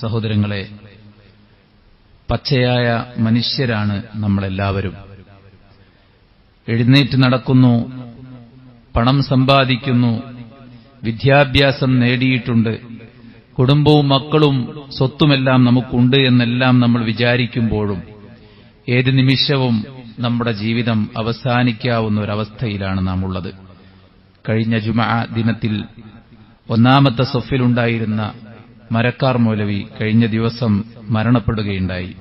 സഹോദരങ്ങളെ, പച്ചയായ മനുഷ്യരാണ് നമ്മളെല്ലാവരും. എഴുന്നേറ്റ് നടക്കുന്നു, പണം സമ്പാദിക്കുന്നു, വിദ്യാഭ്യാസം നേടിയിട്ടുണ്ട്, കുടുംബവും മക്കളും സ്വത്തുമെല്ലാം നമുക്കുണ്ട് എന്നെല്ലാം നമ്മൾ വിചാരിക്കുമ്പോഴും ഏത് നിമിഷവും നമ്മുടെ ജീവിതം അവസാനിക്കാവുന്ന ഒരവസ്ഥയിലാണ് നാം ഉള്ളത്. കഴിഞ്ഞ ജുമഅ ദിനത്തിൽ ഒന്നാമത്തെ സഫിലുണ്ടായിരുന്ന മരക്കാർ മൗലവി കഴിഞ്ഞ ദിവസം മരണപ്പെടുകയുണ്ടായി.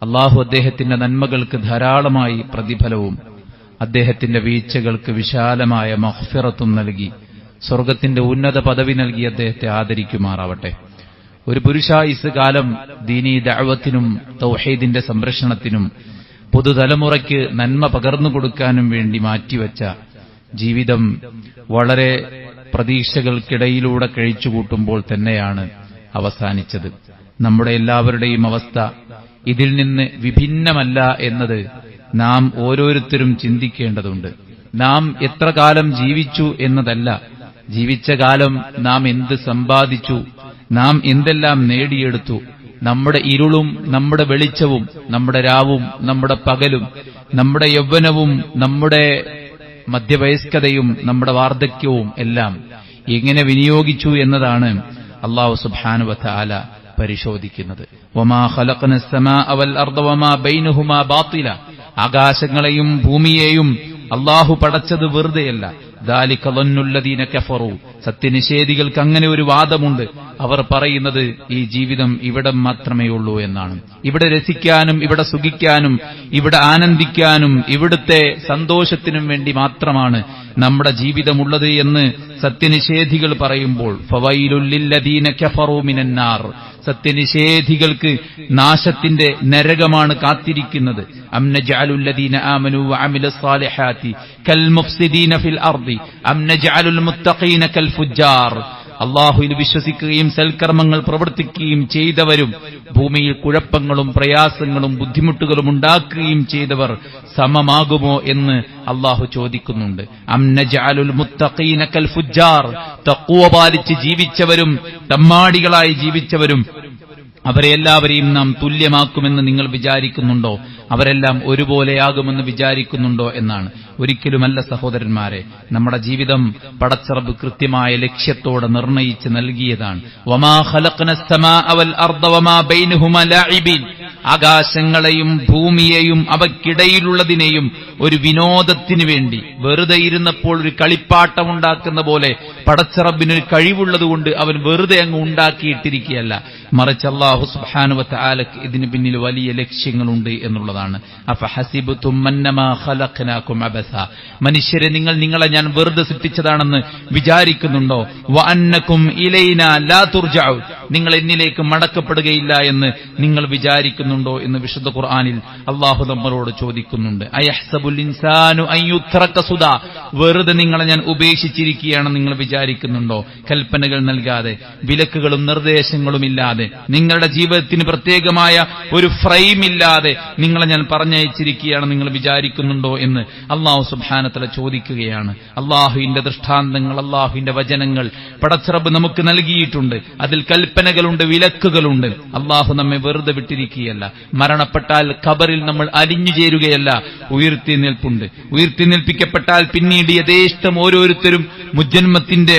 അല്ലാഹു അദ്ദേഹത്തിന്റെ നന്മകൾക്ക് ധാരാളമായി പ്രതിഫലവും അദ്ദേഹത്തിന്റെ വീഴ്ചകൾക്ക് വിശാലമായ മഗ്ഫിറത്തും നൽകി സ്വർഗത്തിന്റെ ഉന്നത പദവി നൽകി അദ്ദേഹത്തെ ആദരിക്കുമാറാവട്ടെ. ഒരു പുരുഷായുസ് കാലം ദീനീ ദഅവത്തിനും തൗഹീദിന്റെ സംരക്ഷണത്തിനും പുതുതലമുറയ്ക്ക് നന്മ പകർന്നുകൊടുക്കാനും വേണ്ടി മാറ്റിവെച്ച ജീവിതം വളരെ പ്രതീക്ഷകൾക്കിടയിലൂടെ കഴിച്ചുകൂട്ടുമ്പോൾ തന്നെയാണ് അവസാനിച്ചത്. നമ്മുടെ എല്ലാവരുടെയും അവസ്ഥ ഇതിൽ നിന്ന് വിഭിന്നമല്ല എന്നത് നാം ഓരോരുത്തരും ചിന്തിക്കേണ്ടതുണ്ട്. നാം എത്ര കാലം ജീവിച്ചു എന്നതല്ല, ജീവിച്ച കാലം നാം എന്ത് സമ്പാദിച്ചു, നാം എന്തെല്ലാം നേടിയെടുത്തു, നമ്മുടെ ഇരുളും നമ്മുടെ വെളിച്ചവും, നമ്മുടെ രാവും നമ്മുടെ പകലും, നമ്മുടെ യൗവനവും നമ്മുടെ മധ്യവയസ്കതയും നമ്മുടെ വാർദ്ധക്യവും എല്ലാം എങ്ങനെ വിനിയോഗിച്ചു എന്നതാണ് അല്ലാഹു സുബ്ഹാനഹു വ തആല പരിശോധിക്കുന്നത്. വമാ ഖലഖനസ് സമാഅ വൽ അർദ വമാ ബൈനഹുമാ ബാത്തില, ആകാശങ്ങളെയും ഭൂമിയെയും അല്ലാഹു പടച്ചത് വെറുതെയല്ല. ദാലിക ളന്നുല്ലദീന കഫറു, സത്യനിഷേധികൾക്ക് അങ്ങനെ ഒരു വാദമുണ്ട്. അവർ പറയുന്നത് ഈ ജീവിതം ഇവിടം മാത്രമേ ഉള്ളൂ എന്നാണ്. ഇവിടെ രസിക്കാനും ഇവിടെ സുഖിക്കാനും ഇവിടെ ആനന്ദിക്കാനും ഇവിടുത്തെ സന്തോഷത്തിനും വേണ്ടി മാത്രമാണ് നമ്മുടെ ജീവിതമുള്ളത് എന്ന് സത്യനിഷേധികൾ പറയുമ്പോൾ ഫവൈലുൽ ലില്ലദീന കഫറു മിനന്നാർ, സത്യനിഷേധികൾക്ക് നാശത്തിന്റെ നരകമാണ് കാത്തിരിക്കുന്നത്. അം നജഅലുൽ ലദീന ആമനു വഅമിലസ് സാലിഹാത്തി കൽ മുഫ്സിദീന ഫിൽ അർദി അം നജഅലുൽ മുത്തഖീന കൽ ഫുജ്ജാർ, അല്ലാഹുവിൽ വിശ്വസിക്കുകയും സൽക്കർമ്മങ്ങൾ പ്രവർത്തിക്കുകയും ചെയ്തവരും ഭൂമിയിൽ കുഴപ്പങ്ങളും പ്രയാസങ്ങളും ബുദ്ധിമുട്ടുകളും ഉണ്ടാക്കുകയും ചെയ്തവർ സമമാകുമോ എന്ന് അല്ലാഹു ചോദിക്കുന്നുണ്ട്. അം നജഅലുൽ മുത്തഖീന കൽ ഫുജ്ജാർ, തഖ്വ പാലിച്ച് ജീവിച്ചവരും തമ്മാടികളായി ജീവിച്ചവരും അവരെ എല്ലാവരെയും നാം തുല്യമാക്കുമെന്ന് നിങ്ങൾ വിചാരിക്കുന്നുണ്ടോ? അവരെല്ലാം ഒരുപോലെയാകുമെന്ന് വിചാരിക്കുന്നുണ്ടോ എന്നാണ്. ഒരിക്കലുമല്ല സഹോദരന്മാരെ. നമ്മുടെ ജീവിതം പടച്ചറബ് കൃത്യമായ ലക്ഷ്യത്തോടെ നിർണയിച്ച് നൽകിയതാണ്. വമാ ഖലഖനസ് സമാഅ വൽ അർദ വമാ ബൈനഹുമാ ലാഇബീൻ, ആകാശങ്ങളെയും ഭൂമിയെയും അവയ്ക്കിടയിലുള്ളതിനെയും ഒരു വിനോദത്തിനു വേണ്ടി വെറുതെ ഇരുന്നപ്പോൾ ഒരു കളിപ്പാട്ടമുണ്ടാക്കുന്ന പോലെ പടച്ചറബിനൊരു കഴിവുള്ളതുകൊണ്ട് അവൻ വെറുതെ അങ്ങ് ഉണ്ടാക്കിയിട്ടിരിക്കുകയല്ല, മറിച്ച് അല്ലാഹു സുബ്ഹാനഹു വ തആലക്ക് ഇതിന് പിന്നിൽ വലിയ ലക്ഷ്യങ്ങളുണ്ട് എന്നുള്ളതാണ്. അഫഹസിബ്തും അന്നമാ ഖലഖനാകും അബസ, മനുഷ്യരെ നിങ്ങളെ ഞാൻ വെറുതെ സൃഷ്ടിച്ചതാണെന്ന് വിചാരിക്കുന്നുണ്ടോ? വ അന്നകും ഇലൈനാ ലാ തുർജഉ, നിങ്ങൾ എന്നിലേക്ക് മടക്കപ്പെടുകയില്ല എന്ന് നിങ്ങൾ വിചാരിക്കുന്നുണ്ടോ എന്ന് വിശുദ്ധ ഖുർആനിൽ അല്ലാഹു നമ്മളോട് ചോദിക്കുന്നുണ്ട്. അയഹ്സബുൽ ഇൻസാനു അൻ യുത്രക സുദാ, വെറുതെ നിങ്ങളെ ഞാൻ ഉപേക്ഷിച്ചിരിക്കുകയാണെന്ന് നിങ്ങൾ വിചാരിക്കുന്നുണ്ടോ? കൽപ്പനകൾ നൽകാതെ, വിലക്കുകളും നിർദ്ദേശങ്ങളും ഇല്ലാതെ, നിങ്ങളുടെ ജീവിതത്തിന് പ്രത്യേകമായ ഒരു ഫ്രെയിം ഇല്ലാതെ നിങ്ങളെ ഞാൻ പറഞ്ഞയച്ചിരിക്കുകയാണെന്ന് നിങ്ങൾ വിചാരിക്കുന്നുണ്ടോ എന്ന് അല്ലാഹു സുബ്ഹാനഹു വ തആല ചോദിക്കുകയാണ്. അല്ലാഹുവിന്റെ ദൃഷ്ടാന്തങ്ങൾ, അല്ലാഹുവിന്റെ വചനങ്ങൾ പടച്ചറബ് നമുക്ക് നൽകിയിട്ടുണ്ട്. അതിൽ കൽപ്പനകളുണ്ട്, വിലക്കുകളുണ്ട്. അല്ലാഹു നമ്മെ വെറുതെ വിട്ടിരിക്കുകയല്ല. മരണപ്പെട്ടാൽ ഖബറിൽ നമ്മൾ അലിഞ്ഞു ചേരുകയല്ല, ഉയർത്തിനിൽപ്പുണ്ട്. ഉയർത്തിനിൽപ്പിക്കപ്പെട്ടാൽ പിന്നീട് യഥേഷ്ടം ഓരോരുത്തരും മുജ്ജന്മത്തിന്റെ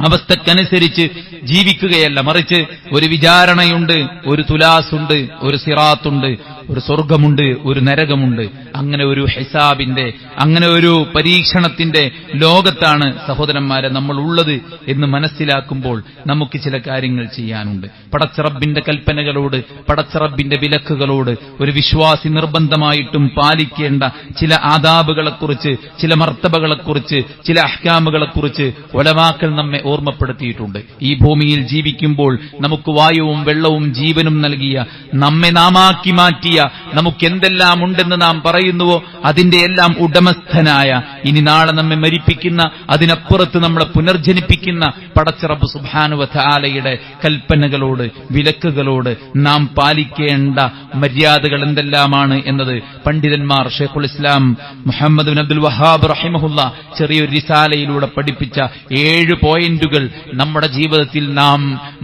അവസ്ഥക്കനുസരിച്ച് ജീവിക്കുകയല്ല, മറിച്ച് ഒരു വിചാരണയുണ്ട്, ഒരു തുലാസുണ്ട്, ഒരു സിറാത്തുണ്ട്, ഒരു സ്വർഗമുണ്ട്, ഒരു നരകമുണ്ട്. അങ്ങനെ ഒരു ഹിസാബിന്റെ, അങ്ങനെ ഒരു പരീക്ഷണത്തിന്റെ ലോകത്താണ് സഹോദരന്മാരെ നമ്മൾ ഉള്ളത് എന്ന് മനസ്സിലാക്കുമ്പോൾ നമുക്ക് ചില കാര്യങ്ങൾ ചെയ്യാനുണ്ട്. പടച്ചറബിന്റെ കൽപ്പനകളോട്, പടച്ചറബിന്റെ വിലക്കുകളോട് ഒരു വിശ്വാസി നിർബന്ധമായിട്ടും പാലിക്കേണ്ട ചില ആദാബുകളെക്കുറിച്ച്, ചില മർത്തബകളെക്കുറിച്ച്, ചില അഹ്കാമുകളെക്കുറിച്ച് ഉലമാക്കൾ നമ്മെ ഓർമ്മപ്പെടുത്തിയിട്ടുണ്ട്. ഈ ഭൂമിയിൽ ജീവിക്കുമ്പോൾ നമുക്ക് വായുവും വെള്ളവും ജീവനും നൽകിയ, നമ്മെ നാമാക്കി മാറ്റിയ നമുക്കെന്തെല്ലാം ഉണ്ടെന്ന് നാം പറയുന്നുവോ അതിന്റെ എല്ലാം ഉടമസ്ഥനായ, ഇനി നാളെ നമ്മെ മരിപ്പിക്കുന്ന, അതിനപ്പുറത്ത് നമ്മളെ പുനർജനിപ്പിക്കുന്ന പടച്ച റബ്ബ് സുബ്ഹാനഹു വ തആലയുടെ കൽപ്പനകളോട്, വിലക്കുകളോട് നാം പാലിക്കേണ്ട മര്യാദകൾ എന്തെല്ലാമാണ് എന്നത് പണ്ഡിതന്മാർ ഷെയ്ഖുൽ ഇസ്ലാം മുഹമ്മദ് ബിൻ അബ്ദുൽ വഹാബ് റഹിമഹുല്ല ചെറിയൊരു റിസാലയിലൂടെ പഠിപ്പിച്ച 7 പോയിന്റുകൾ നമ്മുടെ ജീവിതത്തിൽ നാം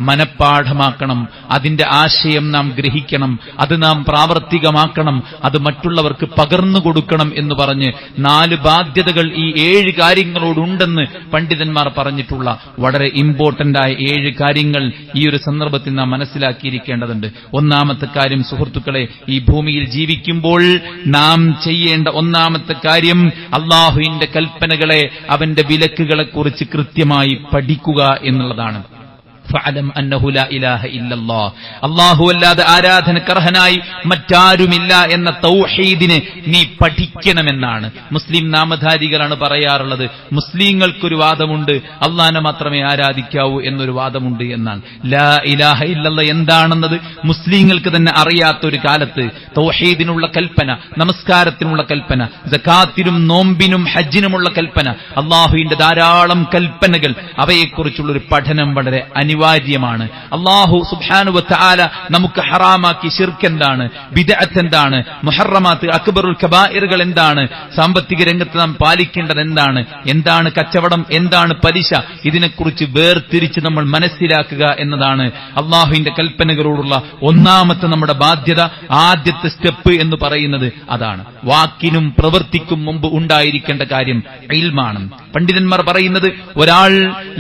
മനഃപ്പാഠമാക്കണം. അതിന്റെ ആശയം നാം ഗ്രഹിക്കണം, അത് നാം പ്രാവർത്തികമാക്കണം, അത് മറ്റുള്ളവർക്ക് പകർന്നു കൊടുക്കണം എന്ന് പറഞ്ഞ് 4 ബാധ്യതകൾ ഈ 7 കാര്യങ്ങളോടുണ്ടെന്ന് പണ്ഡിതന്മാർ പറഞ്ഞിട്ടുള്ള വളരെ ഇമ്പോർട്ടന്റ് ആയ 7 കാര്യങ്ങൾ ഈ ഒരു സന്ദർഭത്തിൽ നാം മനസ്സിലാക്കിയിരിക്കേണ്ടതുണ്ട്. ഒന്നാമത്തെ കാര്യം സുഹൃത്തുക്കളെ, ഈ ഭൂമിയിൽ ജീവിക്കുമ്പോൾ നാം ചെയ്യേണ്ട ഒന്നാമത്തെ കാര്യം അള്ളാഹുവിന്റെ കൽപ്പനകളെ, അവന്റെ വിലക്കുകളെക്കുറിച്ച് കൃത്യമായി പഠിക്കുക എന്നുള്ളതാണ്. ഫഅലം അന്നഹു ലാ ഇലാഹ ഇല്ലല്ലാഹ്, അല്ലാഹുവല്ലാതെ ആരാധനക്കർഹനായി മറ്റാരുമില്ല എന്ന തൗഹീദിനെ നീ പഠിക്കണമെന്നാണ്. മുസ്ലിം നാമധാരികളാണ് പറയാറുള്ളത്, മുസ്ലിങ്ങൾക്കൊരു വാദമുണ്ട്, അള്ളാഹനെ മാത്രമേ ആരാധിക്കാവൂ എന്നൊരു വാദമുണ്ട് എന്നാണ്. ലാ ഇലാഹ ഇല്ലല്ലാഹ് എന്താണെന്നത് മുസ്ലിങ്ങൾക്ക് തന്നെ അറിയാത്തൊരു കാലത്ത് തൗഹീദിനുള്ള കൽപ്പന, നമസ്കാരത്തിനുള്ള കൽപ്പന, സകാത്തിനും നോമ്പിനും ഹജ്ജിനുമുള്ള കൽപ്പന, അള്ളാഹുവിന്റെ ധാരാളം കൽപ്പനകൾ, അവയെക്കുറിച്ചുള്ളൊരു പഠനം വളരെ അനിവാര്യമാണ്. അല്ലാഹു സുബ്ഹാനഹു വ തആല നമുക്ക് ഹറാമാക്കി ശിർക്ക് എന്താണ്, ബിദ്അത്ത് എന്താണ്, മുഹറമാത്ത് അക്ബറുൽ കബായിറുകൾ എന്താണ്, സാമ്പത്തിക രംഗത്ത് നാം പാലിക്കേണ്ടത് എന്താണ്, എന്താണ് കച്ചവടം, എന്താണ് പലിശ, ഇതിനെക്കുറിച്ച് വേർതിരിച്ച് നമ്മൾ മനസ്സിലാക്കുക എന്നതാണ് അല്ലാഹുവിന്റെ കൽപ്പനകളോടുള്ള ഒന്നാമത്തെ നമ്മുടെ ബാധ്യത. ആദ്യത്തെ സ്റ്റെപ്പ് എന്ന് പറയുന്നത് അതാണ്. വാക്കിനും പ്രവൃത്തിക്കും മുമ്പ് ഉണ്ടായിരിക്കേണ്ട കാര്യം ഇൽമാണ്. പണ്ഡിതന്മാർ പറയുന്നത്, ഒരാൾ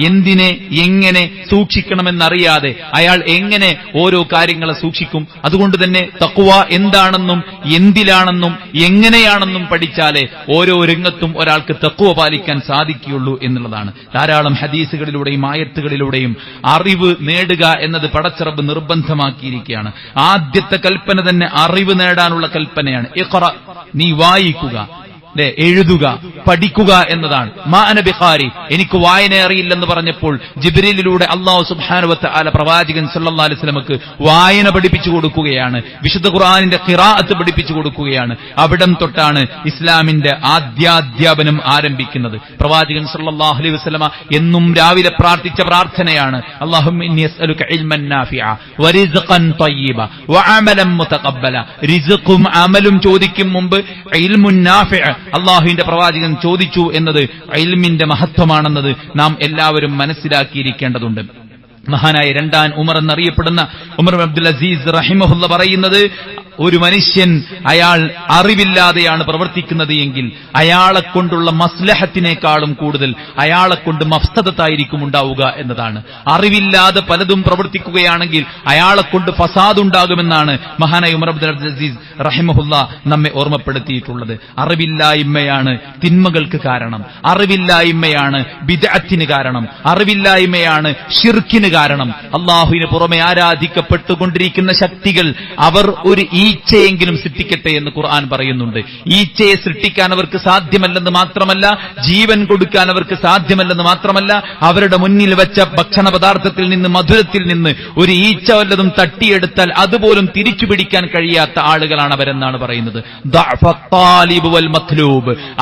എന്തിനെ എങ്ങനെ സൂക്ഷിക്കണമെന്നറിയാതെ അയാൾ എങ്ങനെ ഓരോ കാര്യങ്ങളെ സൂക്ഷിക്കും? അതുകൊണ്ട് തന്നെ തഖ്വ എന്താണെന്നും എന്തിലാണെന്നും എങ്ങനെയാണെന്നും പഠിച്ചാലേ ഓരോ രംഗത്തും ഒരാൾക്ക് തഖ്വ പാലിക്കാൻ സാധിക്കുകയുള്ളൂ എന്നുള്ളതാണ്. ധാരാളം ഹദീസുകളിലൂടെയും ആയത്തുകളിലൂടെയും അറിവ് നേടുക എന്നത് പടച്ച റബ്ബ് നിർബന്ധമാക്കിയിരിക്കുകയാണ്. ആദ്യത്തെ കൽപ്പന തന്നെ അറിവ് നേടാനുള്ള കൽപ്പനയാണ്. ഇഖ്റ, നീ വായിക്കുക, എഴുതുക, പഠിക്കുക എന്നതാണ്. മാ അന ബിഖാരി, എനിക്ക് വായന അറിയില്ലെന്ന് പറഞ്ഞപ്പോൾ ജിബ്രീലിലൂടെ അല്ലാഹു സുബ്ഹാനഹു വ തആല പ്രവാചകൻ സല്ലല്ലാഹു അലൈഹി വസല്ലമക്ക് വായന പഠിപ്പിച്ചു കൊടുക്കുകയാണ്, വിശുദ്ധ ഖുർആനിന്റെ ഖിറാഅത്ത് പഠിപ്പിച്ചു കൊടുക്കുകയാണ്. അവിടം തൊട്ടാണ് ഇസ്ലാമിന്റെ ആദ്യാധ്യാപനം ആരംഭിക്കുന്നത്. പ്രവാചകൻ സല്ലല്ലാഹു അലൈഹി വസല്ലമ എന്നും രാവിലെ പ്രാർത്ഥിച്ച പ്രാർത്ഥനയാണ്, അല്ലാഹുമ്മ ഇന്നി അസ്അലുക ഇൽമൻ നാഫിഅ വറിസ്ഖൻ ത്വയ്യിബ വഅമലൻ മുതഖബ്ബല. റിസ്ഖും അമലും ചോദിക്കും മുമ്പ് ഇൽമുൻ നാഫിഅ അള്ളാഹുവിന്റെ പ്രവാചകൻ ചോദിച്ചു എന്നത് ഇൽമിന്റെ മഹത്വമാണെന്നത് നാം എല്ലാവരും മനസ്സിലാക്കിയിരിക്കേണ്ടതുണ്ട്. മഹാനായ 2 ഉമർ എന്നറിയപ്പെടുന്ന ഉമർ ബിൻ അബ്ദുൽ അസീസ് റഹിമഹുല്ല പറയുന്നത്, ഒരു മനുഷ്യൻ അയാൾ അറിവില്ലാതെയാണ് പ്രവർത്തിക്കുന്നത് എങ്കിൽ അയാളെ കൊണ്ടുള്ള മസ്ലഹത്തിനേക്കാളും കൂടുതൽ അയാളെ കൊണ്ട് മഫ്സദത്തായിരിക്കും ഉണ്ടാവുക എന്നതാണ്. അറിവില്ലാതെ പലതും പ്രവർത്തിക്കുകയാണെങ്കിൽ അയാളെ കൊണ്ട് ഫസാദുണ്ടാകുമെന്നാണ് മഹാനായ ഉമർ അബ്ദുൽ അസീസ് റഹിമഹുല്ല നമ്മെ ഓർമ്മപ്പെടുത്തിയിട്ടുള്ളത്. അറിവില്ലായ്മയാണ് തിന്മകൾക്ക് കാരണം, അറിവില്ലായ്മയാണ് ബിദ്അത്തിന് കാരണം, അറിവില്ലായ്മയാണ് ശിർക്കിന് കാരണം. അള്ളാഹുവിന് പുറമെ ആരാധിക്കപ്പെട്ടുകൊണ്ടിരിക്കുന്ന ശക്തികൾ അവർ ഒരു ഈച്ചയെങ്കിലും സൃഷ്ടിക്കട്ടെ എന്ന് ഖുർആൻ പറയുന്നുണ്ട്. ഈച്ചയെ സൃഷ്ടിക്കാൻ അവർക്ക് സാധ്യമല്ലെന്ന് മാത്രമല്ല, ജീവൻ കൊടുക്കാൻ അവർക്ക് സാധ്യമല്ലെന്ന് മാത്രമല്ല, അവരുടെ മുന്നിൽ വെച്ച ഭക്ഷണ പദാർത്ഥത്തിൽ നിന്ന്, മധുരത്തിൽ നിന്ന് ഒരു ഈച്ച വല്ലതും തട്ടിയെടുത്താൽ അതുപോലും തിരിച്ചു പിടിക്കാൻ കഴിയാത്ത ആളുകളാണ് അവരെന്നാണ് പറയുന്നത്.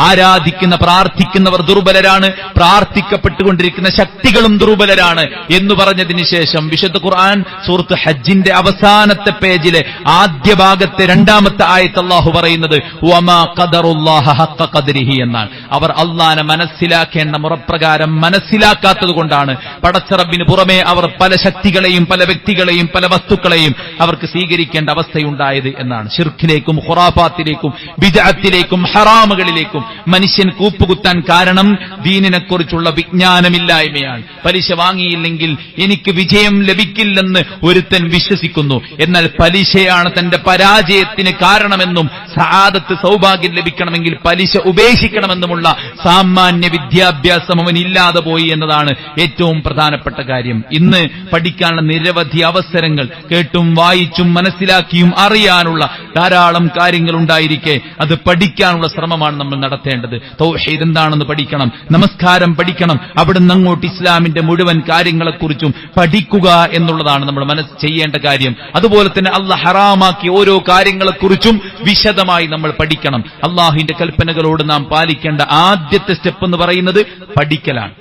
ആരാധിക്കുന്ന പ്രാർത്ഥിക്കുന്നവർ ദുർബലരാണ്, പ്രാർത്ഥിക്കപ്പെട്ടുകൊണ്ടിരിക്കുന്ന ശക്തികളും ദുർബലരാണ് എന്ന് പറഞ്ഞതിന് ശേഷം വിശുദ്ധ ഖുർആൻ സൂറത്ത് ഹജ്ജിന്റെ അവസാനത്തെ പേജിലെ ആദ്യ ഭാഗത്തെ 2ാമത്തെ ആയത്ത് അല്ലാഹു പറയുന്നത് വമാ ഖദറുല്ലാഹ ഹഖ ഖദ്രിഹി എന്നാണ്. അവർ അല്ലാഹനെ മനസ്സിലാക്കേണ്ട മുറപ്രകാരം മനസ്സിലാക്കാത്തത് കൊണ്ടാണ് പടച്ച റബ്ബിന് പുറമെ അവർ പല ശക്തികളെയും പല വ്യക്തികളെയും പല വസ്തുക്കളെയും അവർക്ക് സ്വീകരിക്കേണ്ട അവസ്ഥയുണ്ടായത് എന്നാണ്. ശിർക്കിലേക്കും ഖുറാഫാത്തിലേക്കും ബിദ്അത്തിലേക്കും ഹറാമുകളിലേക്കും മനുഷ്യൻ കൂപ്പുകുത്താൻ കാരണം ദീനിനെക്കുറിച്ചുള്ള വിജ്ഞാനമില്ലായ്മയാണ്. പലിശ വാങ്ങിയില്ലെങ്കിൽ എനിക്ക് വിജയം ലഭിക്കില്ലെന്ന് ഒരുത്തൻ വിശ്വസിക്കുന്നു. എന്നാൽ പലിശയാണ് തന്റെ പരാജയത്തിന് കാരണമെന്നും സആദത്ത് സൗഭാഗ്യം ലഭിക്കണമെങ്കിൽ പലിശ ഉപേക്ഷിക്കണമെന്നുമുള്ള സാമാന്യ വിദ്യാഭ്യാസം അവൻ ഇല്ലാതെ പോയി എന്നതാണ് ഏറ്റവും പ്രധാനപ്പെട്ട കാര്യം. ഇന്ന് പഠിക്കാനുള്ള നിരവധി അവസരങ്ങൾ കേട്ടും വായിച്ചും മനസ്സിലാക്കിയും അറിയാനുള്ള ധാരാളം കാര്യങ്ങൾ ഉണ്ടായിരിക്കെ അത് പഠിക്കാനുള്ള ശ്രമമാണ് നമ്മൾ നടത്തേണ്ടത്. തൗഹീദ് എന്താണെന്ന് പഠിക്കണം, നമസ്കാരം പഠിക്കണം, അവിടുന്ന് അങ്ങോട്ട് ഇസ്ലാമിന്റെ മുഴുവൻ കാര്യങ്ങളെക്കുറിച്ചും പഠിക്കുക എന്നുള്ളതാണ് നമ്മൾ ചെയ്യേണ്ട കാര്യം. അതുപോലെ തന്നെ അല്ലാഹ് ഹറാമാക്കിയ ഓരോ കാര്യങ്ങളെക്കുറിച്ചും വിശദമായി നമ്മൾ പഠിക്കണം. അള്ളാഹുവിന്റെ കൽപ്പനകളോട് നാം പാലിക്കേണ്ട ആദ്യത്തെ സ്റ്റെപ്പ് എന്ന് പറയുന്നത് പഠിക്കലാണ്.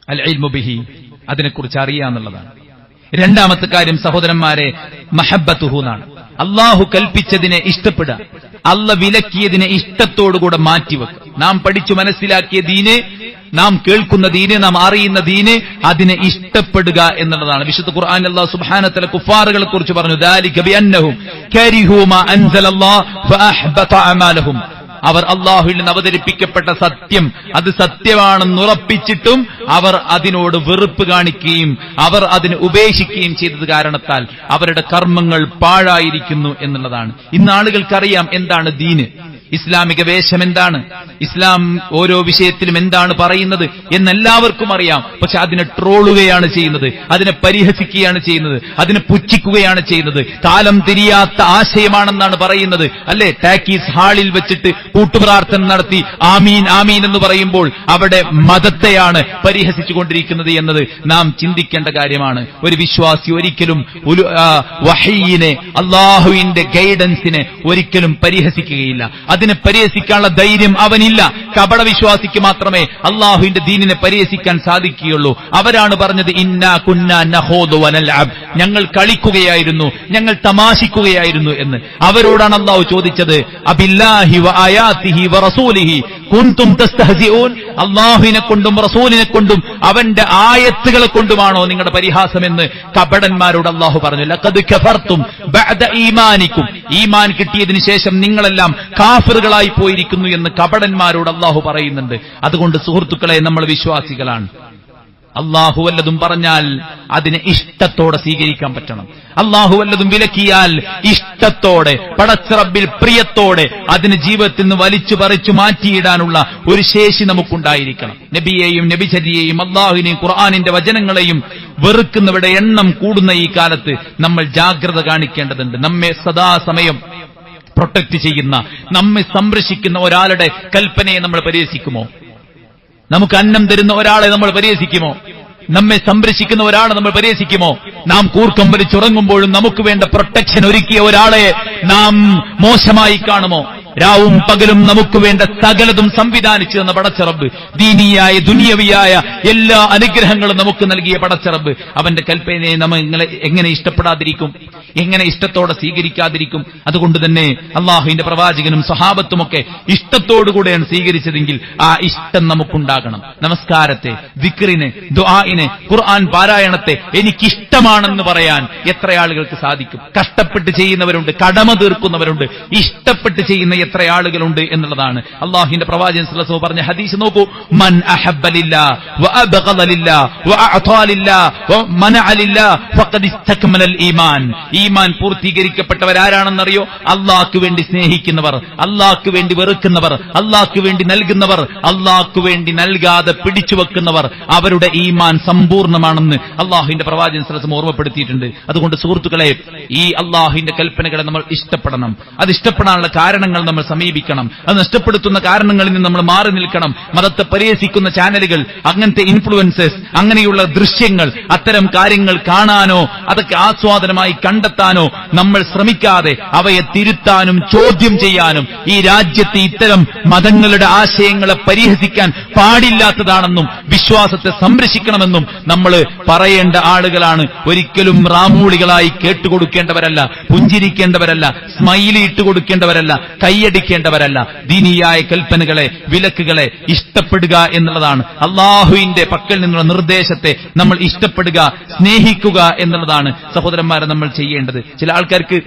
അൽ ഇൽമു ബിഹി, അതിനെക്കുറിച്ച് അറിയാന്നുള്ളതാണ്. രണ്ടാമത്തെ കാര്യം സഹോദരന്മാരെ, മഹബ്ബത്തുഹു എന്നാണ്. അള്ളാഹു കൽപ്പിച്ചതിനെ ഇഷ്ടപ്പെടുക, അള്ള വിലക്കിയതിനെ ഇഷ്ടത്തോടുകൂടെ മാറ്റിവെക്കുക. നാം പഠിച്ചു മനസ്സിലാക്കിയ ദീന്, നാം കേൾക്കുന്ന ദീന്, നാം അറിയുന്ന ദീന്, അതിനെ ഇഷ്ടപ്പെടുക എന്നുള്ളതാണ്. വിശുദ്ധ ഖുർആൻ അല്ലാഹു സുബ്ഹാനഹു വ തആല കുഫാറുകളെ കുറിച്ച് പറഞ്ഞു, ദാലിക ബിഅന്നഹും കരിഹു മാ അൻസലല്ലാഹു ഫഅഹ്ബത അമാലഹും. അവർ അള്ളാഹുവിൽ നിന്ന് അവതരിപ്പിക്കപ്പെട്ട സത്യം അത് സത്യമാണെന്ന് ഉറപ്പിച്ചിട്ടും അവർ അതിനോട് വെറുപ്പ് കാണിക്കുകയും അവർ അതിനെ ഉപേക്ഷിക്കുകയും ചെയ്തത് കാരണത്താൽ അവരുടെ കർമ്മങ്ങൾ പാഴായിരിക്കുന്നു എന്നുള്ളതാണ്. ഇന്ന് ആളുകൾക്കറിയാം എന്താണ് ദീന്, ഇസ്ലാമിക വേഷം എന്താണ്, ഇസ്ലാം ഓരോ വിഷയത്തിലും എന്താണ് പറയുന്നത് എന്നെല്ലാവർക്കും അറിയാം. പക്ഷെ അതിനെ ട്രോളുകയാണ് ചെയ്യുന്നത്, അതിനെ പരിഹസിക്കുകയാണ് ചെയ്യുന്നത്, അതിനെ പുച്ഛിക്കുകയാണ് ചെയ്യുന്നത്. കാലം തിരിയാത്ത ആശയമാണെന്നാണ് പറയുന്നത്, അല്ലെ? ടാക്കീസ് ഹാളിൽ വെച്ചിട്ട് കൂട്ടുപ്രാർത്ഥന നടത്തി ആമീൻ ആമീൻ എന്ന് പറയുമ്പോൾ അവിടെ മതത്തെയാണ് പരിഹസിച്ചുകൊണ്ടിരിക്കുന്നത് എന്നത് നാം ചിന്തിക്കേണ്ട കാര്യമാണ്. ഒരു വിശ്വാസി ഒരിക്കലും വഹീനെ, അള്ളാഹുവിന്റെ ഗൈഡൻസിനെ ഒരിക്കലും പരിഹസിക്കുകയില്ല. അതിനെ പരിഹസിക്കാനുള്ള ധൈര്യം അവനില്ല. കപട വിശ്വാസിക്ക് മാത്രമേ അള്ളാഹുവിന്റെ ദീനിനെ പരിഹസിക്കാൻ സാധിക്കുകയുള്ളൂ. അവരാണ് പറഞ്ഞത് ഇന്നാ കുന്നാ നഖൂദു വനൽഅബ്, ഞങ്ങൾ കളിക്കുകയായിരുന്നു, ഞങ്ങൾ തമാശിക്കുകയായിരുന്നു എന്ന്. അവരോടാണ് അള്ളാഹു ചോദിച്ചത്, അബില്ലാഹി വ ആയാതിഹി വ റസൂലിഹി കുൻതും തസ്തഹസിഊൻ, അള്ളാഹുവിനെ കൊണ്ടും റസൂലിനെ കൊണ്ടും അവന്റെ ആയത്തുകളെ കൊണ്ടുമാണോ നിങ്ങളുടെ പരിഹാസമെന്ന് കപടന്മാരോട് അള്ളാഹു പറഞ്ഞു. ലഖദ് കഫർതും ബഅദ ഈമാനിക്കും, ഈമാൻ കിട്ടിയതിനു ശേഷം നിങ്ങളെല്ലാം കാഫിറുകളായി പോയിരിക്കുന്നു എന്ന് കപടന്മാരോട് അള്ളാഹു പറയുന്നുണ്ട്. അതുകൊണ്ട് സുഹൃത്തുക്കളെ, നമ്മൾ വിശ്വാസികളാണ്. അള്ളാഹു വല്ലതും പറഞ്ഞാൽ അതിനെ ഇഷ്ടത്തോടെ സ്വീകരിക്കാൻ പറ്റണം. അള്ളാഹു വല്ലതും വിലക്കിയാൽ ഇഷ്ടത്തോടെ, പടച്ചറബ്ബിൽ പ്രിയത്തോടെ അതിന് ജീവിതത്തിൽ നിന്ന് വലിച്ചു പറിച്ചു മാറ്റിയിടാനുള്ള ഒരു ശേഷി നമുക്കുണ്ടായിരിക്കണം. നബിയെയും നബിചര്യയെയും അള്ളാഹുവിനെയും ഖുർആനിന്റെ വചനങ്ങളെയും വെറുക്കുന്നവരുടെ എണ്ണം കൂടുന്ന ഈ കാലത്ത് നമ്മൾ ജാഗ്രത കാണിക്കേണ്ടതുണ്ട്. നമ്മെ സദാസമയം പ്രൊട്ടക്ട് ചെയ്യുന്ന, നമ്മെ സംരക്ഷിക്കുന്ന ഒരാളുടെ കൽപ്പനയെ നമ്മൾ പരിഹസിക്കുമോ? നമുക്ക് അന്നം തരുന്ന ഒരാളെ നമ്മൾ പരിഹസിക്കുമോ? നമ്മെ സംരക്ഷിക്കുന്ന ഒരാളെ നമ്മൾ പരിഹസിക്കുമോ? നാം കൂർക്കം വലിച്ചുറങ്ങുമ്പോഴും നമുക്ക് വേണ്ട പ്രൊട്ടക്ഷൻ ഒരുക്കിയ ഒരാളെ നാം മോശമായി കാണുമോ? രാവും പകലും നമുക്ക് വേണ്ട സകലതും സംവിധാനിച്ചു തന്ന പടച്ചറബ്, ദീനിയായ ദുനിയവിയായ എല്ലാ അനുഗ്രഹങ്ങളും നമുക്ക് നൽകിയ പടച്ചറബ്, അവന്റെ കൽപ്പനയെ നമ്മൾ എങ്ങനെ ഇഷ്ടപ്പെടാതിരിക്കും? എങ്ങനെ ഇഷ്ടത്തോടെ സ്വീകരിക്കാതിരിക്കും? അതുകൊണ്ട് തന്നെ അള്ളാഹുവിന്റെ പ്രവാചകനും സഹാബത്തുമൊക്കെ ഇഷ്ടത്തോടുകൂടെയാണ് സ്വീകരിച്ചതെങ്കിൽ ആ ഇഷ്ടം നമുക്കുണ്ടാകണം. നമസ്കാരത്തെ, ദിക്റിനെ, ദുആഇനെ, ഖുർആൻ പാരായണത്തെ എനിക്കിഷ്ടമാണെന്ന് പറയാൻ എത്ര ആളുകൾക്ക് സാധിക്കും? കഷ്ടപ്പെട്ട് ചെയ്യുന്നവരുണ്ട്, കടമ തീർക്കുന്നവരുണ്ട്, ഇഷ്ടപ്പെട്ട് ചെയ്യുന്ന എത്ര ആളുകളുണ്ട് എന്നുള്ളതാണ്. അള്ളാഹുവിന്റെ പ്രവാചകൻ സല്ലല്ലാഹു അലൈഹി വസല്ലം പറഞ്ഞ ഹദീസ് നോക്കൂ, മൻ അഹബ്ബ ലില്ലാഹ് വഅബ്ഗദ ലില്ലാഹ് വഅഅതാ ലില്ലാഹ് വമനഅ ലില്ലാഹ് ഫഖദ് ഇസ്തക്മലൽ ഈമാൻ. ഈമാൻ പൂർത്തീകരിക്കപ്പെട്ടവരാരാണെന്നറിയോ? അള്ളാഹ്ക്ക് വേണ്ടി സ്നേഹിക്കുന്നവർ, അള്ളാഹ്ക്ക് വേണ്ടി വെറുക്കുന്നവർ, അള്ളാഹ്ക്ക് വേണ്ടി നൽകുന്നവർ, അള്ളാഹ്ക്ക് വേണ്ടി നൽകാതെ പിടിച്ചു വെക്കുന്നവർ, അവരുടെ ഈമാൻ സമ്പൂർണ്ണമാണെന്ന് അള്ളാഹുവിന്റെ പ്രവാചകൻ സല്ലല്ലാഹു അലൈഹി വസല്ലം ഓർമ്മപ്പെടുത്തിയിട്ടുണ്ട്. അതുകൊണ്ട് സുഹൃത്തുക്കളെ, ഈ അള്ളാഹുവിന്റെ കൽപ്പനകളെ നമ്മൾ ഇഷ്ടപ്പെടണം. അത് ഇഷ്ടപ്പെടാനുള്ള കാരണങ്ങൾ നമ്മൾ സമീപിക്കണം. അത് നഷ്ടപ്പെടുത്തുന്ന കാരണങ്ങളിൽ നിന്ന് നമ്മൾ മാറി നിൽക്കണം. മതത്തെ പരിഹസിക്കുന്ന ചാനലുകൾ, അങ്ങനത്തെ ഇൻഫ്ലുവൻസേഴ്സ്, അങ്ങനെയുള്ള ദൃശ്യങ്ങൾ, അത്തരം കാര്യങ്ങൾ കാണാനോ അതൊക്കെ ആസ്വാദനമായി കണ്ടെത്താനോ നമ്മൾ ശ്രമിക്കാതെ അവയെ തിരുത്താനും ചോദ്യം ചെയ്യാനും, ഈ രാജ്യത്തെ ഇത്തരം മതങ്ങളുടെ ആശയങ്ങളെ പരിഹസിക്കാൻ പാടില്ലാത്തതാണെന്നും വിശ്വാസത്തെ സംരക്ഷിക്കണമെന്നും നമ്മൾ പറയേണ്ട ആളുകളാണ്. ഒരിക്കലും റാമൂളികളായി കേട്ടുകൊടുക്കേണ്ടവരല്ല, പുഞ്ചിരിക്കേണ്ടവരല്ല, സ്മൈലി ഇട്ടുകൊടുക്കേണ്ടവരല്ല, കൈയടിക്കേണ്ടവരല്ല. ദീനിയായ കൽപ്പനകളെ, വിലക്കുകളെ ഇഷ്ടപ്പെടുക എന്നുള്ളതാണ്. അള്ളാഹുവിന്റെ പക്കൽ നിന്നുള്ള നിർദ്ദേശത്തെ നമ്മൾ ഇഷ്ടപ്പെടുക, സ്നേഹിക്കുക എന്നുള്ളതാണ് സഹോദരന്മാരെ നമ്മൾ ചെയ്യേണ്ടത്. ചില ആൾക്കാർക്ക്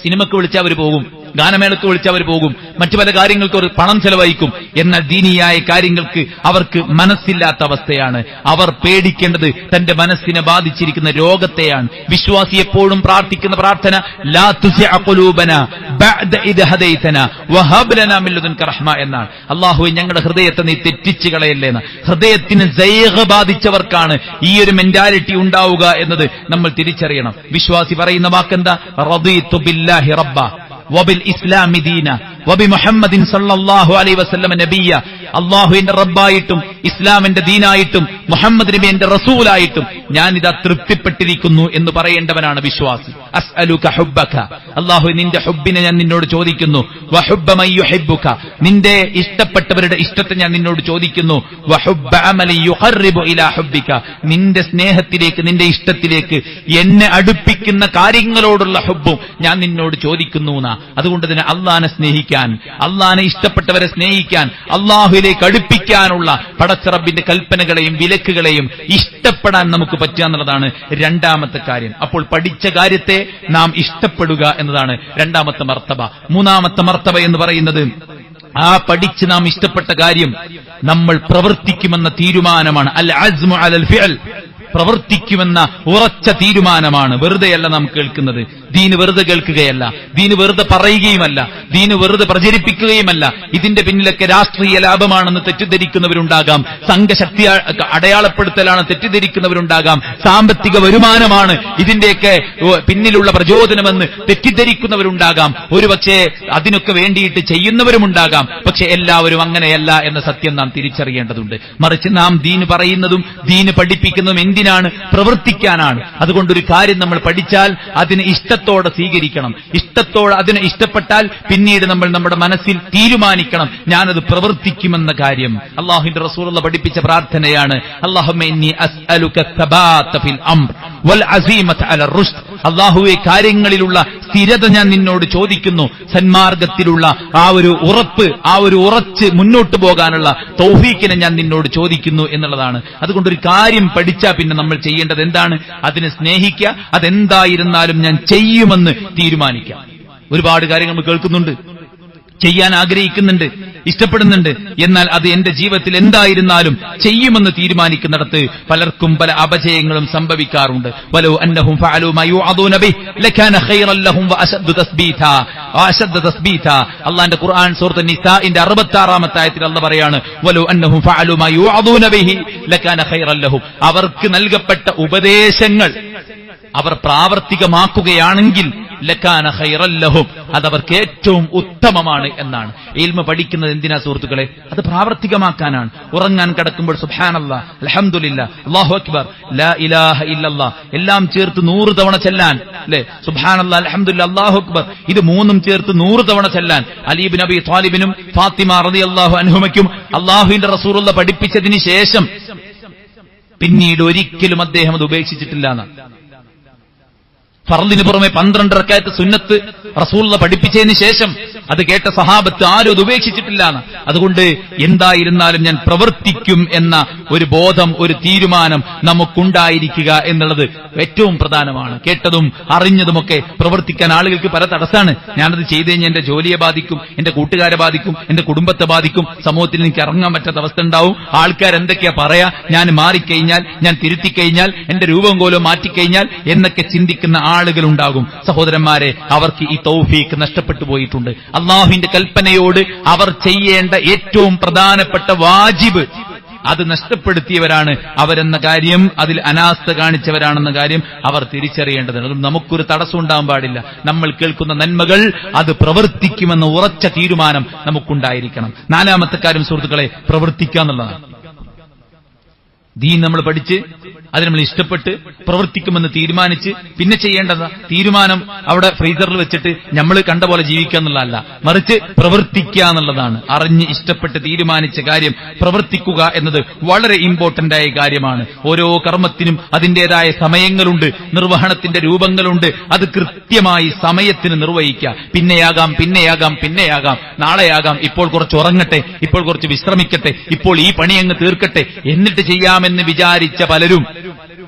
സിനിമക്ക് വിളിച്ചാൽ അവർ പോകും, ഗാനമേളക്ക് വിളിച്ചാൽ അവർ പോകും, മറ്റു പല കാര്യങ്ങൾക്ക് അവർ പണം ചെലവഴിക്കും. എന്നാൽ ദീനിയായ കാര്യങ്ങൾക്ക് അവർക്ക് മനസ്സില്ലാത്ത അവസ്ഥയാണ്. അവർ പേടിക്കേണ്ടത് തന്റെ മനസ്സിനെ ബാധിച്ചിരിക്കുന്ന രോഗത്തെയാണ്. വിശ്വാസി എപ്പോഴും പ്രാർത്ഥിക്കുന്ന പ്രാർത്ഥന, ലാ തുസിഅ ഖുലൂബനാ ബഅദ ഇദ് ഹദൈതനാ വഹബ് ലനാ മിൻ ലദുൻക റഹ്മ എന്നാണ്. അല്ലാഹുവേ ഞങ്ങളുടെ ഹൃദയത്തെ നീ തെറ്റിച്ച് കളയല്ലേ എന്ന്. ഹൃദയത്തിന് സൈഗ് ബാധിച്ചവർക്കാണ് ഈ ഒരു മെന്റാലിറ്റി ഉണ്ടാവുക എന്നത് നമ്മൾ തിരിച്ചറിയണം. വിശ്വാസി പറയുന്ന വാക്കെന്താ? റദീതു ബില്ലാഹി റബ്ബ വബിൽ ഇസ്ലാമി ദീന വബി മുഹമ്മദിൻ സല്ലല്ലാഹു അലൈഹി വസല്ലം നബിയ. അല്ലാഹുവിന്റെ റബ്ബായിട്ടും ഇസ്ലാമിന്റെ ദീനായിട്ടും മുഹമ്മദ് നബി എന്റെ റസൂലായിട്ടും ഞാനിതാ തൃപ്തിപ്പെട്ടിരിക്കുന്നു എന്ന് പറയേണ്ടവനാണ് വിശ്വാസി. അസ്അലുക ഹുബ്ബക, അല്ലാഹു നിന്റെ ഹുബ്ബിനെ ഞാൻ നിന്നോട് ചോദിക്കുന്നു. വഹുബ്ബ മൻ യുഹിബ്ബുക, നിന്റെ ഇഷ്ടപ്പെട്ടവരുടെ ഇഷ്ടത്തെ ഞാൻ നിന്നോട് ചോദിക്കുന്നു. വഹുബ്ബ അമലി യുഖർരിബു ഇലാ ഹുബ്ബിക, നിന്റെ സ്നേഹത്തിലേക്ക് നിന്റെ ഇഷ്ടത്തിലേക്ക് എന്നെ അടുപ്പിക്കുന്ന കാര്യങ്ങളോടുള്ള ഹുബ്ബും ഞാൻ നിന്നോട് ചോദിക്കുന്നു. അതുകൊണ്ട് തന്നെ അള്ളാനെ സ്നേഹിക്കാൻ, അള്ളാനെ ഇഷ്ടപ്പെട്ടവരെ സ്നേഹിക്കാൻ, അള്ളാഹുവിലേക്ക് അടുപ്പിക്കാനുള്ള പടച്ച റബ്ബിന്റെ കൽപ്പനകളെയും വിലക്കുകളെയും ഇഷ്ടപ്പെടാൻ നമുക്ക് പറ്റുക എന്നുള്ളതാണ് രണ്ടാമത്തെ കാര്യം. അപ്പോൾ പഠിച്ച കാര്യത്തെ നാം ഇഷ്ടപ്പെടുക എന്നതാണ് രണ്ടാമത്തെ മർത്തബ. മൂന്നാമത്തെ മർത്തബ എന്ന് പറയുന്നത് ആ പഠിച്ച് നാം ഇഷ്ടപ്പെട്ട കാര്യം നമ്മൾ പ്രവർത്തിക്കുമെന്ന തീരുമാനമാണ്. അൽ അസ്മു അലൽ ഫിഅൽ, പ്രവർത്തിക്കുമെന്ന ഉറച്ച തീരുമാനമാണ്. വെറുതെയല്ല നാം കേൾക്കുന്നത്. ദീന് വെറുതെ കേൾക്കുകയല്ല, ദീന് വെറുതെ പറയുകയുമല്ല, ദീന് വെറുതെ പ്രചരിപ്പിക്കുകയുമല്ല. ഇതിന്റെ പിന്നിലൊക്കെ രാഷ്ട്രീയ ലാഭമാണെന്ന് തെറ്റിദ്ധരിക്കുന്നവരുണ്ടാകാം, സംഘശക്തി അടയാളപ്പെടുത്തലാണ് തെറ്റിദ്ധരിക്കുന്നവരുണ്ടാകാം, സാമ്പത്തിക വരുമാനമാണ് ഇതിന്റെയൊക്കെ പിന്നിലുള്ള പ്രചോദനമെന്ന് തെറ്റിദ്ധരിക്കുന്നവരുണ്ടാകാം, ഒരുപക്ഷെ അതിനൊക്കെ വേണ്ടിയിട്ട് ചെയ്യുന്നവരുമുണ്ടാകാം. പക്ഷെ എല്ലാവരും അങ്ങനെയല്ല എന്ന സത്യം നാം തിരിച്ചറിയേണ്ടതുണ്ട്. മറിച്ച് നാം ദീന് പറയുന്നതും ദീന് പഠിപ്പിക്കുന്നതും എന്തിനാണ്? പ്രവർത്തിക്കാനാണ്. അതുകൊണ്ടൊരു കാര്യം നമ്മൾ പഠിച്ചാൽ അതിന് ഇഷ്ടത്തോടെ സ്വീകരിക്കണം. ഇഷ്ടത്തോടെ അതിനെ ഇഷ്ടപ്പെട്ടാൽ പിന്നീട് നമ്മൾ നമ്മുടെ മനസ്സിൽ തീരുമാനിക്കണം, ഞാനത് പ്രവർത്തിക്കുമെന്ന കാര്യം. അല്ലാഹുവിന്റെ റസൂലുള്ള പഠിപ്പിച്ച പ്രാർത്ഥനയാണ്, അല്ലാഹുമ്മ ഇന്നി അസ്അലുക തബാത ഫിൽ അംർ വൽ അസീമത അല റുഷ്ദ്. അല്ലാഹുവേ, കാര്യങ്ങളിലുള്ള സ്ഥിരത ഞാൻ നിന്നോട് ചോദിക്കുന്നു, സന്മാർഗത്തിലുള്ള ആ ഒരു ഉറപ്പ്, ആ ഒരു ഉറച്ച് മുന്നോട്ട് പോകാനുള്ള തൗഫീഖിനെ ഞാൻ നിന്നോട് ചോദിക്കുന്നു എന്നുള്ളതാണ്. അതുകൊണ്ടൊരു കാര്യം പഠിച്ചാൽ പിന്നെ നമ്മൾ ചെയ്യേണ്ടത് എന്താണ്? അതിനെ സ്നേഹിക്കുക, അതെന്തായിരുന്നാലും ഞാൻ ചെയ്യുമെന്ന് തീരുമാനിക്കാം. ഒരുപാട് കാര്യങ്ങൾ നമ്മൾ കേൾക്കുന്നുണ്ട്, ചെയ്യാൻ ആഗ്രഹിക്കുന്നുണ്ട്, ഇഷ്ടപ്പെടുന്നുണ്ട്. എന്നാൽ അത് എന്റെ ജീവിതത്തിൽ എന്തായിരുന്നാലും ചെയ്യുമെന്ന് തീരുമാനിക്കുന്നിടത്ത് പലർക്കും പല അപജയങ്ങളും സംഭവിക്കാറുണ്ട്. വലൗ അന്നഹും ഫഅലൂ മാ യുഅദൂന ബിഹി ലകാന ഖൈറൻ ലഹും വഅശദ്ദു തസ്ബീതാ. അല്ലാഹുവിന്റെ ഖുർആൻ സൂറത്തുൻ നിസാഇന്റെ 66-ാമത്തെ ആയത്തിൽ അല്ലാഹു പറയാണ്, വലൗ അന്നഹും ഫഅലൂ മാ യുഅദൂന ബിഹി ലകാന ഖൈറൻ ലഹും. അവർക്ക് നൽകപ്പെട്ട ഉപദേശങ്ങൾ അവർ പ്രാവർത്തികമാക്കുകയാണെങ്കിൽ ലകാന ഖൈറൻ ലഹും, അതവർക്ക് ഏറ്റവും ഉത്തമമാണ് എന്നാണ്. ഇൽമ പഠിക്കുന്നത് എന്തിനാ സുഹൃത്തുക്കളെ? അത് പ്രാവർത്തികമാക്കാനാണ്. ഉറങ്ങാൻ കിടക്കുമ്പോൾ സുബ്ഹാനല്ലാഹ്, അൽഹംദുലില്ലാഹ്, അല്ലാഹു അക്ബർ, ലാ ഇലാഹ ഇല്ലല്ലാഹ് എല്ലാം ചേർത്ത് 100 തവണ ചെല്ലാൻ, അല്ലേ? സുബ്ഹാനല്ലാഹ്, അൽഹംദുലില്ലാഹ്, അല്ലാഹു അക്ബർ, ഇത് മൂന്നും ചേർത്ത് 100 തവണ ചെല്ലാൻ അലി ഇബ്നു അബീ ത്വാലിബിനും ഫാത്തിമ റളിയല്ലാഹു അൻഹുമയ്ക്കും അല്ലാഹുവിന്റെ റസൂലുള്ള പഠിപ്പിച്ചതിന് ശേഷം പിന്നീട് ഒരിക്കലും അദ്ദേഹം അത് ഉപേക്ഷിച്ചിട്ടില്ല എന്നാണ്. ഫർളിന് പുറമെ 12 റക്അത്ത് സുന്നത്ത് റസൂലുള്ള പഠിപ്പിച്ചതിന് ശേഷം അത് കേട്ട സഹാബത്ത് ആരും അത് ഉപേക്ഷിച്ചിട്ടില്ല. അതുകൊണ്ട് എന്തായിരുന്നാലും ഞാൻ പ്രവർത്തിക്കും എന്ന ഒരു ബോധം, ഒരു തീരുമാനം നമുക്കുണ്ടായിരിക്കുക എന്നുള്ളത് ഏറ്റവും പ്രധാനമാണ്. കേട്ടതും അറിഞ്ഞതുമൊക്കെ പ്രവർത്തിക്കാൻ ആളുകൾക്ക് പല തടസ്സമാണ്. ഞാനത് ചെയ്തു കഴിഞ്ഞാൽ എന്റെ ജോലിയെ ബാധിക്കും, എന്റെ കൂട്ടുകാരെ ബാധിക്കും, എന്റെ കുടുംബത്തെ ബാധിക്കും, സമൂഹത്തിൽ എനിക്ക് ഇറങ്ങാൻ പറ്റാത്ത അവസ്ഥ ഉണ്ടാവും, ആൾക്കാരെന്തൊക്കെയാ പറയാ, ഞാൻ മാറിക്കഴിഞ്ഞാൽ, ഞാൻ തിരുത്തിക്കഴിഞ്ഞാൽ, എന്റെ രൂപം കോലം മാറ്റിക്കഴിഞ്ഞാൽ എന്നൊക്കെ ചിന്തിക്കുന്ന ആളുകളുണ്ടാകും. സഹോദരന്മാരെ, അവർക്ക് ഈ തൗഫീഖ് നഷ്ടപ്പെട്ടു പോയിട്ടുണ്ട്. അല്ലാഹുവിന്റെ കൽപ്പനയോട് അവർ ചെയ്യേണ്ട ഏറ്റവും പ്രധാനപ്പെട്ട വാജിബ് അത് നഷ്ടപ്പെടുത്തിയവരാണ് അവരെന്ന കാര്യം, അതിൽ അനാസ്ഥ കാണിച്ചവരാണെന്ന കാര്യം അവർ തിരിച്ചറിയേണ്ടതാണ്. അതുകൊണ്ട് നമുക്കൊരു തടസ്സം ഉണ്ടാകാൻ പാടില്ല. നമ്മൾ കേൾക്കുന്ന നന്മകൾ അത് പ്രവർത്തിക്കുമെന്ന ഉറച്ച തീരുമാനം നമുക്കുണ്ടായിരിക്കണം. 4-ാമത്തെ കാര്യം സുഹൃത്തുക്കളെ, പ്രവർത്തിക്കുക എന്നുള്ളതാണ്. ദീൻ നമ്മൾ പഠിച്ച് അത് നമ്മൾ ഇഷ്ടപ്പെട്ട് പ്രവർത്തിക്കുമെന്ന് തീരുമാനിച്ച് പിന്നെ ചെയ്യേണ്ടത് തീരുമാനം അവിടെ ഫ്രീസറിൽ വെച്ചിട്ട് നമ്മൾ കണ്ട പോലെ ജീവിക്കുക എന്നുള്ളതല്ല, മറിച്ച് പ്രവർത്തിക്കുക എന്നുള്ളതാണ്. അറിഞ്ഞ് ഇഷ്ടപ്പെട്ട് തീരുമാനിച്ച കാര്യം പ്രവർത്തിക്കുക എന്നത് വളരെ ഇമ്പോർട്ടന്റ് ആയ കാര്യമാണ്. ഓരോ കർമ്മത്തിനും അതിന്റേതായ സമയങ്ങളുണ്ട്, നിർവഹണത്തിന്റെ രൂപങ്ങളുണ്ട്. അത് കൃത്യമായി സമയത്തിന് നിർവഹിക്കുക. പിന്നെയാകാം, നാളെയാകാം, ഇപ്പോൾ കുറച്ച് ഉറങ്ങട്ടെ, ഇപ്പോൾ കുറച്ച് വിശ്രമിക്കട്ടെ, ഇപ്പോൾ ഈ പണി അങ്ങ് തീർക്കട്ടെ, എന്നിട്ട് ചെയ്യാമെന്ന് വിചാരിച്ച പലരും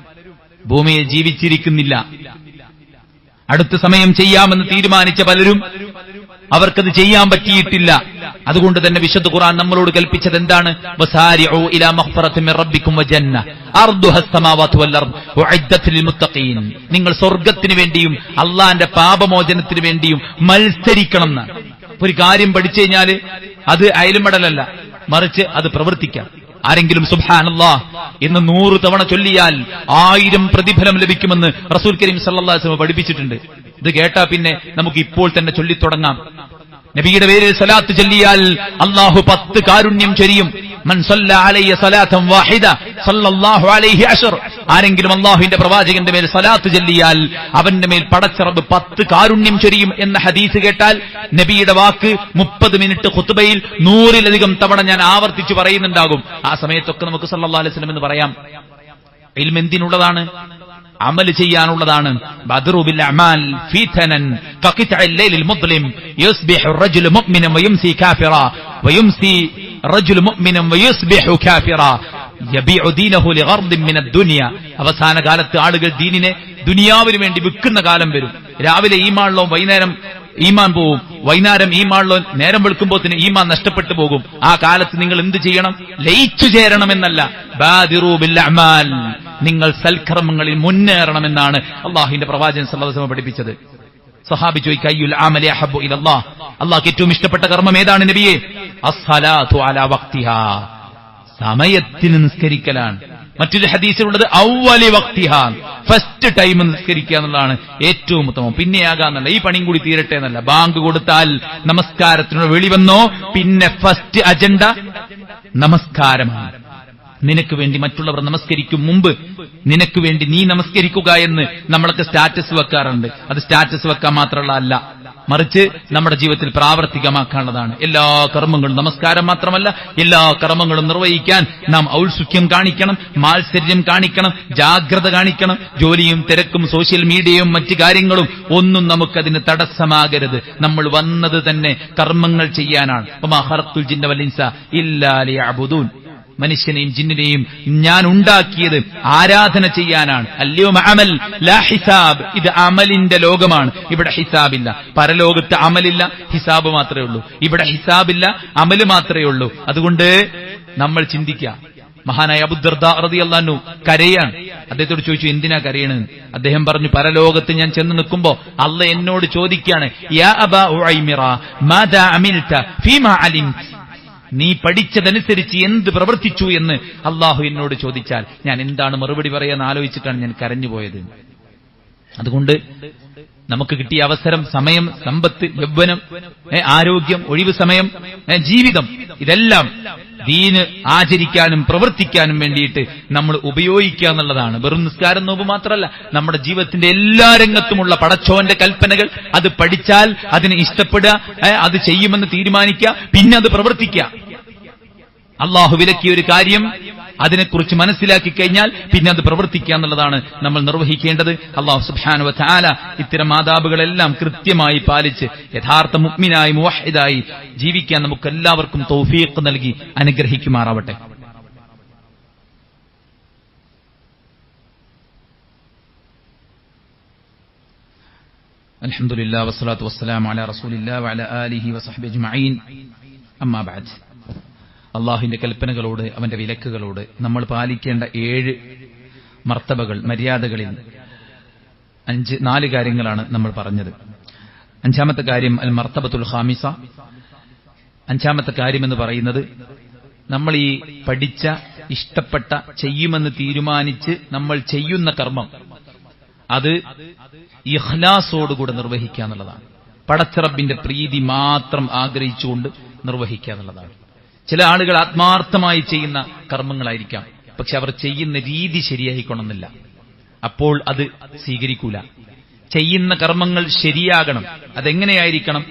ഭൂമിയെ ജീവിച്ചിരിക്കുന്നില്ല. അടുത്ത സമയം ചെയ്യാമെന്ന് തീരുമാനിച്ച പലരും അവർക്കത് ചെയ്യാൻ പറ്റിയിട്ടില്ല. അതുകൊണ്ട് തന്നെ വിശുദ്ധ ഖുർആൻ നമ്മളോട് കൽപ്പിച്ചത് എന്താണ്? വസാരിഉ ഇലാ മഗ്ഫിറത്തിൻ മിർ റബ്ബിക്കും വജന്ന അർദുഹ അസ്സമാവാതു വൽ അർദ് ഉഇദ്ദത് ലിൽ മുത്തഖീൻ. നിങ്ങൾ സ്വർഗ്ഗത്തിന് വേണ്ടിയും അള്ളാന്റെ പാപമോചനത്തിന് വേണ്ടിയും മത്സരിക്കണം എന്നാണ്. ഒരു കാര്യം പഠിച്ചു കഴിഞ്ഞാൽ അത് അയലുമടലല്ല, മറിച്ച് അത് പ്രവർത്തിക്കാം. ആരെങ്കിലും സുബ്ഹാനല്ലാഹ് എന്ന് 100 തവണ ചൊല്ലിയാൽ 1000 പ്രതിഫലം ലഭിക്കുമെന്ന് റസൂൽ കരീം സല്ലല്ലാഹു അലൈഹി വസല്ലം പഠിപ്പിച്ചിട്ടുണ്ട്. ഇത് കേട്ടാ പിന്നെ നമുക്ക് ഇപ്പോൾ തന്നെ ചൊല്ലിത്തുടങ്ങാം. നബിയുടെ പേരിൽ സലാത്ത് ചൊല്ലിയാൽ അല്ലാഹു 10 കാരുണ്യം ചൊരിയും. മൻ സല്ല അലയ്യ സലാത്തൻ വാഹിദ സല്ലല്ലാഹു അലൈഹി അശ്ർ. ആരെങ്കിലും അല്ലാഹുവിന്റെ പ്രവാചകന്റെ മേൽ സലാത്ത് ചൊല്ലിയാൽ അവന്റെ മേൽ പടച്ച റബ്ബ് 10 കാരുണ്യം ചൊരിയും എന്ന ഹദീസ് കേട്ടാൽ നബിയുടെ വാക്ക് 30 മിനിറ്റ് ഖുത്ബയിൽ 100-ലധികം തവണ ഞാൻ ആവർത്തിച്ചു പറയുന്നുണ്ടാകും. ആ സമയത്തൊക്കെ നമുക്ക് സല്ലല്ലാഹു അലൈഹി വസല്ലം എന്ന് പറയാം. ഇൽമ് എന്തിനുള്ളതാണ്? അമൽ ചെയ്യാനുള്ളതാണ്. ബദ്റു ബിൽ അമാൽ ഫീതനൻ കഖിതഅൽ ലൈലിൽ മുദ്ലിം യുസ്ബിഹു റജുലു മുഅ്മിനൻ വയുംസി കാഫിറാ വയുംസി റജുലു മുഅ്മിനൻ വയുസ്ബിഹു കാഫിറാ യബീഉ ദീനഹു ലിഗർദിൻ മിനദ് ദുനിയ. അവസാന കാലത്ത് ആളുകൾ ദീനിനെ ദുനിയാവിന് വേണ്ടി വിൽക്കുന്ന കാലം വരും. രാവിലെ ഈമാനിലോ വൈകുന്നേരം ഈമാൻ പോവും, വൈകുന്നേരം ഈമാനിലോ നേരം വെളുക്കുമ്പോത്തിന് ഈമാൻ നഷ്ടപ്പെട്ടു പോകും. ആ കാലത്ത് നിങ്ങൾ എന്ത് ചെയ്യണം? ലയിച്ചു ചേരണമെന്നല്ല, ബാദിറു ബിൽ അമാൽ, നിങ്ങൾ സൽക്കർമ്മങ്ങളിൽ മുന്നേറണമെന്നാണ് അള്ളാഹുവിന്റെ പ്രവാചകൻ സല്ലല്ലാഹു അലൈഹി വസല്ലം പഠിപ്പിച്ചത്. സഹാബി ചോദിക്കുക, അയ്യുൽ അമലി അഹബ്ബു ഇലല്ലാഹ്, അള്ളാഹ്ക്ക് ഏറ്റവും ഇഷ്ടപ്പെട്ട കർമ്മം ഏതാണ് നബിയെ? അസ്സലാത്തു അലാ വഖ്തിഹാ, സമയത്തിന് നിസ്കരിക്കലാണ്. മറ്റൊരു ഹദീസിലുള്ളത് അവ്വലി വഖ്തിഹാ, ഫസ്റ്റ് ടൈം നിസ്കരിക്കുക എന്നുള്ളതാണ് ഏറ്റവും ഉത്തമം. പിന്നെയാകാന്നല്ല, ഈ പണിയും കൂടി തീരട്ടെ എന്നല്ല. ബാങ്ക് കൊടുത്താൽ നമസ്കാരത്തിനുള്ള വെളിവന്നോ, പിന്നെ ഫസ്റ്റ് അജണ്ട നമസ്കാരമാണ്. നിനക്ക് വേണ്ടി മറ്റുള്ളവർ നമസ്കരിക്കും മുമ്പ് നിനക്ക് വേണ്ടി നീ നമസ്കരിക്കുക എന്ന് നമ്മളൊക്കെ സ്റ്റാറ്റസ് വെക്കാറുണ്ട്. അത് സ്റ്റാറ്റസ് വെക്കാൻ മാത്രമുള്ള അല്ല, മറിച്ച് നമ്മുടെ ജീവിതത്തിൽ പ്രാവർത്തികമാക്കാനുള്ളതാണ്. എല്ലാ കർമ്മങ്ങളും, നമസ്കാരം മാത്രമല്ല, എല്ലാ കർമ്മങ്ങളും നിർവഹിക്കാൻ നാം ഔത്സുക്യം കാണിക്കണം, മാത്സര്യം കാണിക്കണം, ജാഗ്രത കാണിക്കണം. ജോലിയും തിരക്കും സോഷ്യൽ മീഡിയയും മറ്റു കാര്യങ്ങളും ഒന്നും നമുക്കതിന് തടസ്സമാകരുത്. നമ്മൾ വന്നത് തന്നെ കർമ്മങ്ങൾ ചെയ്യാനാണ്. വമാ ഖലഖ്തുൽ ജിന്ന വൽ ഇൻസ ഇല്ലാ ലിയഅ്ബുദൂൻ. മനുഷ്യനെയും ജിന്നിനെയും ഞാൻ ഉണ്ടാക്കിയത് ആരാധന ചെയ്യാനാണ്. അല്യൗമ അമൽ ലാ ഹിസാബ്, ഇത് അമലിന്റെ ലോകമാണ്. ഇവിടെ ഹിസാബില്ല. പരലോകത്ത് അമലില്ല, ഹിസാബ് മാത്രമേ ഉള്ളൂ. ഇവിടെ ഹിസാബില്ല, അമല് മാത്രമേ ഉള്ളൂ. അതുകൊണ്ട് നമ്മൾ ചിന്തിക്കുക. മഹാനായ അബൂ ദർദാ റളിയല്ലാഹു അൻഹു കരയാണ്. അദ്ദേഹത്തോട് ചോദിച്ചു, എന്തിനാ കരയണെന്ന്? അദ്ദേഹം പറഞ്ഞു, പരലോകത്ത് ഞാൻ ചെന്ന് നിൽക്കുമ്പോ അള്ളാഹ് എന്നോട് ചോദിക്കുകയാണ്, യാ അബാ ഉഐമിറ മാദാ അമിൽത ഫീമാ അലിംത, നീ പഠിച്ചതനുസരിച്ച് എന്ത് പ്രവർത്തിച്ചു എന്ന് അള്ളാഹു എന്നോട് ചോദിച്ചാൽ ഞാൻ എന്താണ് മറുപടി പറയാന്ന് ആലോചിച്ചിട്ടാണ് ഞാൻ കരഞ്ഞുപോയത്. അതുകൊണ്ട് നമുക്ക് കിട്ടിയ അവസരം, സമയം, സമ്പത്ത്, യൗവനം, ആരോഗ്യം, ഒഴിവ് സമയം, ജീവിതം, ഇതെല്ലാം ദീന് ആചരിക്കാനും പ്രവർത്തിക്കാനും വേണ്ടിയിട്ട് നമ്മൾ ഉപയോഗിക്കുക എന്നുള്ളതാണ്. വെറും നിസ്കാരം നോമ്പ് മാത്രമല്ല, നമ്മുടെ ജീവിതത്തിന്റെ എല്ലാ രംഗത്തുമുള്ള പടച്ചോന്റെ കൽപ്പനകൾ അത് പഠിച്ചാൽ അതിനെ ഇഷ്ടപ്പെടുക, അത് ചെയ്യുമെന്ന് തീരുമാനിക്കുക, പിന്നെ അത് പ്രവർത്തിക്കുക. അള്ളാഹു വിലക്കിയ ഒരു കാര്യം അതിനെക്കുറിച്ച് മനസ്സിലാക്കി കഴിഞ്ഞാൽ പിന്നെ അത് പ്രവർത്തിക്കുക എന്നുള്ളതാണ് നമ്മൾ നിർവഹിക്കേണ്ടത്. അള്ളാഹു സുബ്ഹാനഹു വ തആല ഇത്തരം ആദാബുകളെല്ലാം കൃത്യമായി പാലിച്ച് യഥാർത്ഥ മുഅ്മിനായി മുവഹ്ഹിദായി ജീവിക്കാൻ നമുക്ക് എല്ലാവർക്കും തൗഫീഖ് നൽകി അനുഗ്രഹിക്കുമാറാവട്ടെ. അൽഹംദുലില്ലാഹി വസ്സലാത്തു വസ്സലാമു അലാ റസൂലില്ലാഹി വഅലാ ആലിഹി വസഹ്ബിഹി അജ്മഈൻ. അമ്മാ ബഅദ്. അള്ളാഹുവിന്റെ കൽപ്പനകളോട് അവന്റെ വിലക്കുകളോട് നമ്മൾ പാലിക്കേണ്ട 7 മർത്തബകൾ, മര്യാദകളിൽ 4 കാര്യങ്ങളാണ് നമ്മൾ പറഞ്ഞത്. 5ാമത്തെ കാര്യം അൽ മർത്തബത്തുൽ ഖാമിസ. 5ാമത്തെ കാര്യം എന്ന് പറയുന്നത്, നമ്മൾ ഈ പഠിച്ച, ഇഷ്ടപ്പെട്ട, ചെയ്യുമെന്ന് തീരുമാനിച്ച് നമ്മൾ ചെയ്യുന്ന കർമ്മം അത് ഇഖ്ലാസോടുകൂടെ നിർവഹിക്കുക എന്നുള്ളതാണ്. പടച്ചറബിന്റെ പ്രീതി മാത്രം ആഗ്രഹിച്ചുകൊണ്ട് നിർവഹിക്കുക എന്നുള്ളതാണ്. ചില ആളുകൾ ആത്മാർത്ഥമായി ചെയ്യുന്ന കർമ്മങ്ങളായിരിക്കാം, പക്ഷെ അവർ ചെയ്യുന്ന രീതി ശരിയായിക്കൊള്ളുന്നില്ല. അപ്പോൾ അത് സ്വീകരിക്കൂല. ചെയ്യുന്ന കർമ്മങ്ങൾ ശരിയാകണം. അതെങ്ങനെയായിരിക്കണം?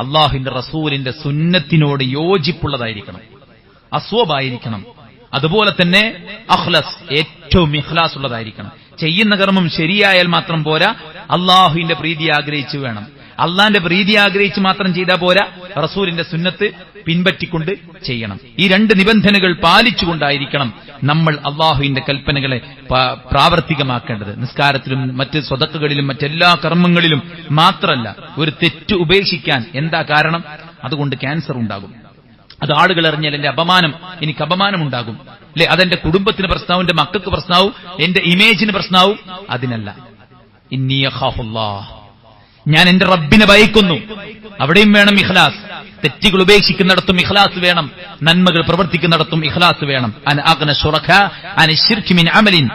അള്ളാഹുവിന്റെ റസൂലിന്റെ സുന്നത്തിനോട് യോജിപ്പുള്ളതായിരിക്കണം, അസ്വബായിരിക്കണം. അതുപോലെ തന്നെ അഖ്ലസ്, ഏറ്റവും ഇഖ്ലാസ് ഉള്ളതായിരിക്കണം. ചെയ്യുന്ന കർമ്മം ശരിയായാൽ മാത്രം പോരാ, അള്ളാഹുവിന്റെ പ്രീതി ആഗ്രഹിച്ചു വേണം. അള്ളാന്റെ പ്രീതി ആഗ്രഹിച്ച് മാത്രം ചെയ്താൽ പോരാ, റസൂലിന്റെ സുന്നത്ത് പിൻപറ്റിക്കൊണ്ട് ചെയ്യണം. ഈ 2 നിബന്ധനകൾ പാലിച്ചുകൊണ്ടായിരിക്കണം നമ്മൾ അള്ളാഹുവിന്റെ കൽപ്പനകളെ പ്രാവർത്തികമാക്കേണ്ടത്. നിസ്കാരത്തിലും മറ്റ് സ്വതക്കുകളിലും മറ്റെല്ലാ കർമ്മങ്ങളിലും മാത്രമല്ല. ഒരു തെറ്റ് ഉപേക്ഷിക്കാൻ എന്താ കാരണം? അതുകൊണ്ട് ക്യാൻസർ ഉണ്ടാകും. അത് ആളുകൾ അറിഞ്ഞാൽ എന്റെ അപമാനം, എനിക്ക് അപമാനമുണ്ടാകും അല്ലെ, അതെന്റെ കുടുംബത്തിന് പ്രശ്നവും, എന്റെ മക്കൾക്ക് പ്രശ്നവും, എന്റെ ഇമേജിന് പ്രശ്നവും. അതിനല്ല. ഇന്നി യഖാഫുല്ലാഹ്, ഞാൻ എന്റെ റബ്ബിനെ ഭയക്കുന്നു. അവിടെയും വേണം ഇഖ്ലാസ്. തെറ്റുകൾ ഉപേക്ഷിക്കുന്നിടത്തും ഇഖ്ലാസ് വേണം, നന്മകൾ പ്രവർത്തിക്കുന്നിടത്തും ഇഖ്ലാസ് വേണം. അന അഗ്ന ശുറകാ അൻ ശിർക്ക് മിൻ അമലിൻ,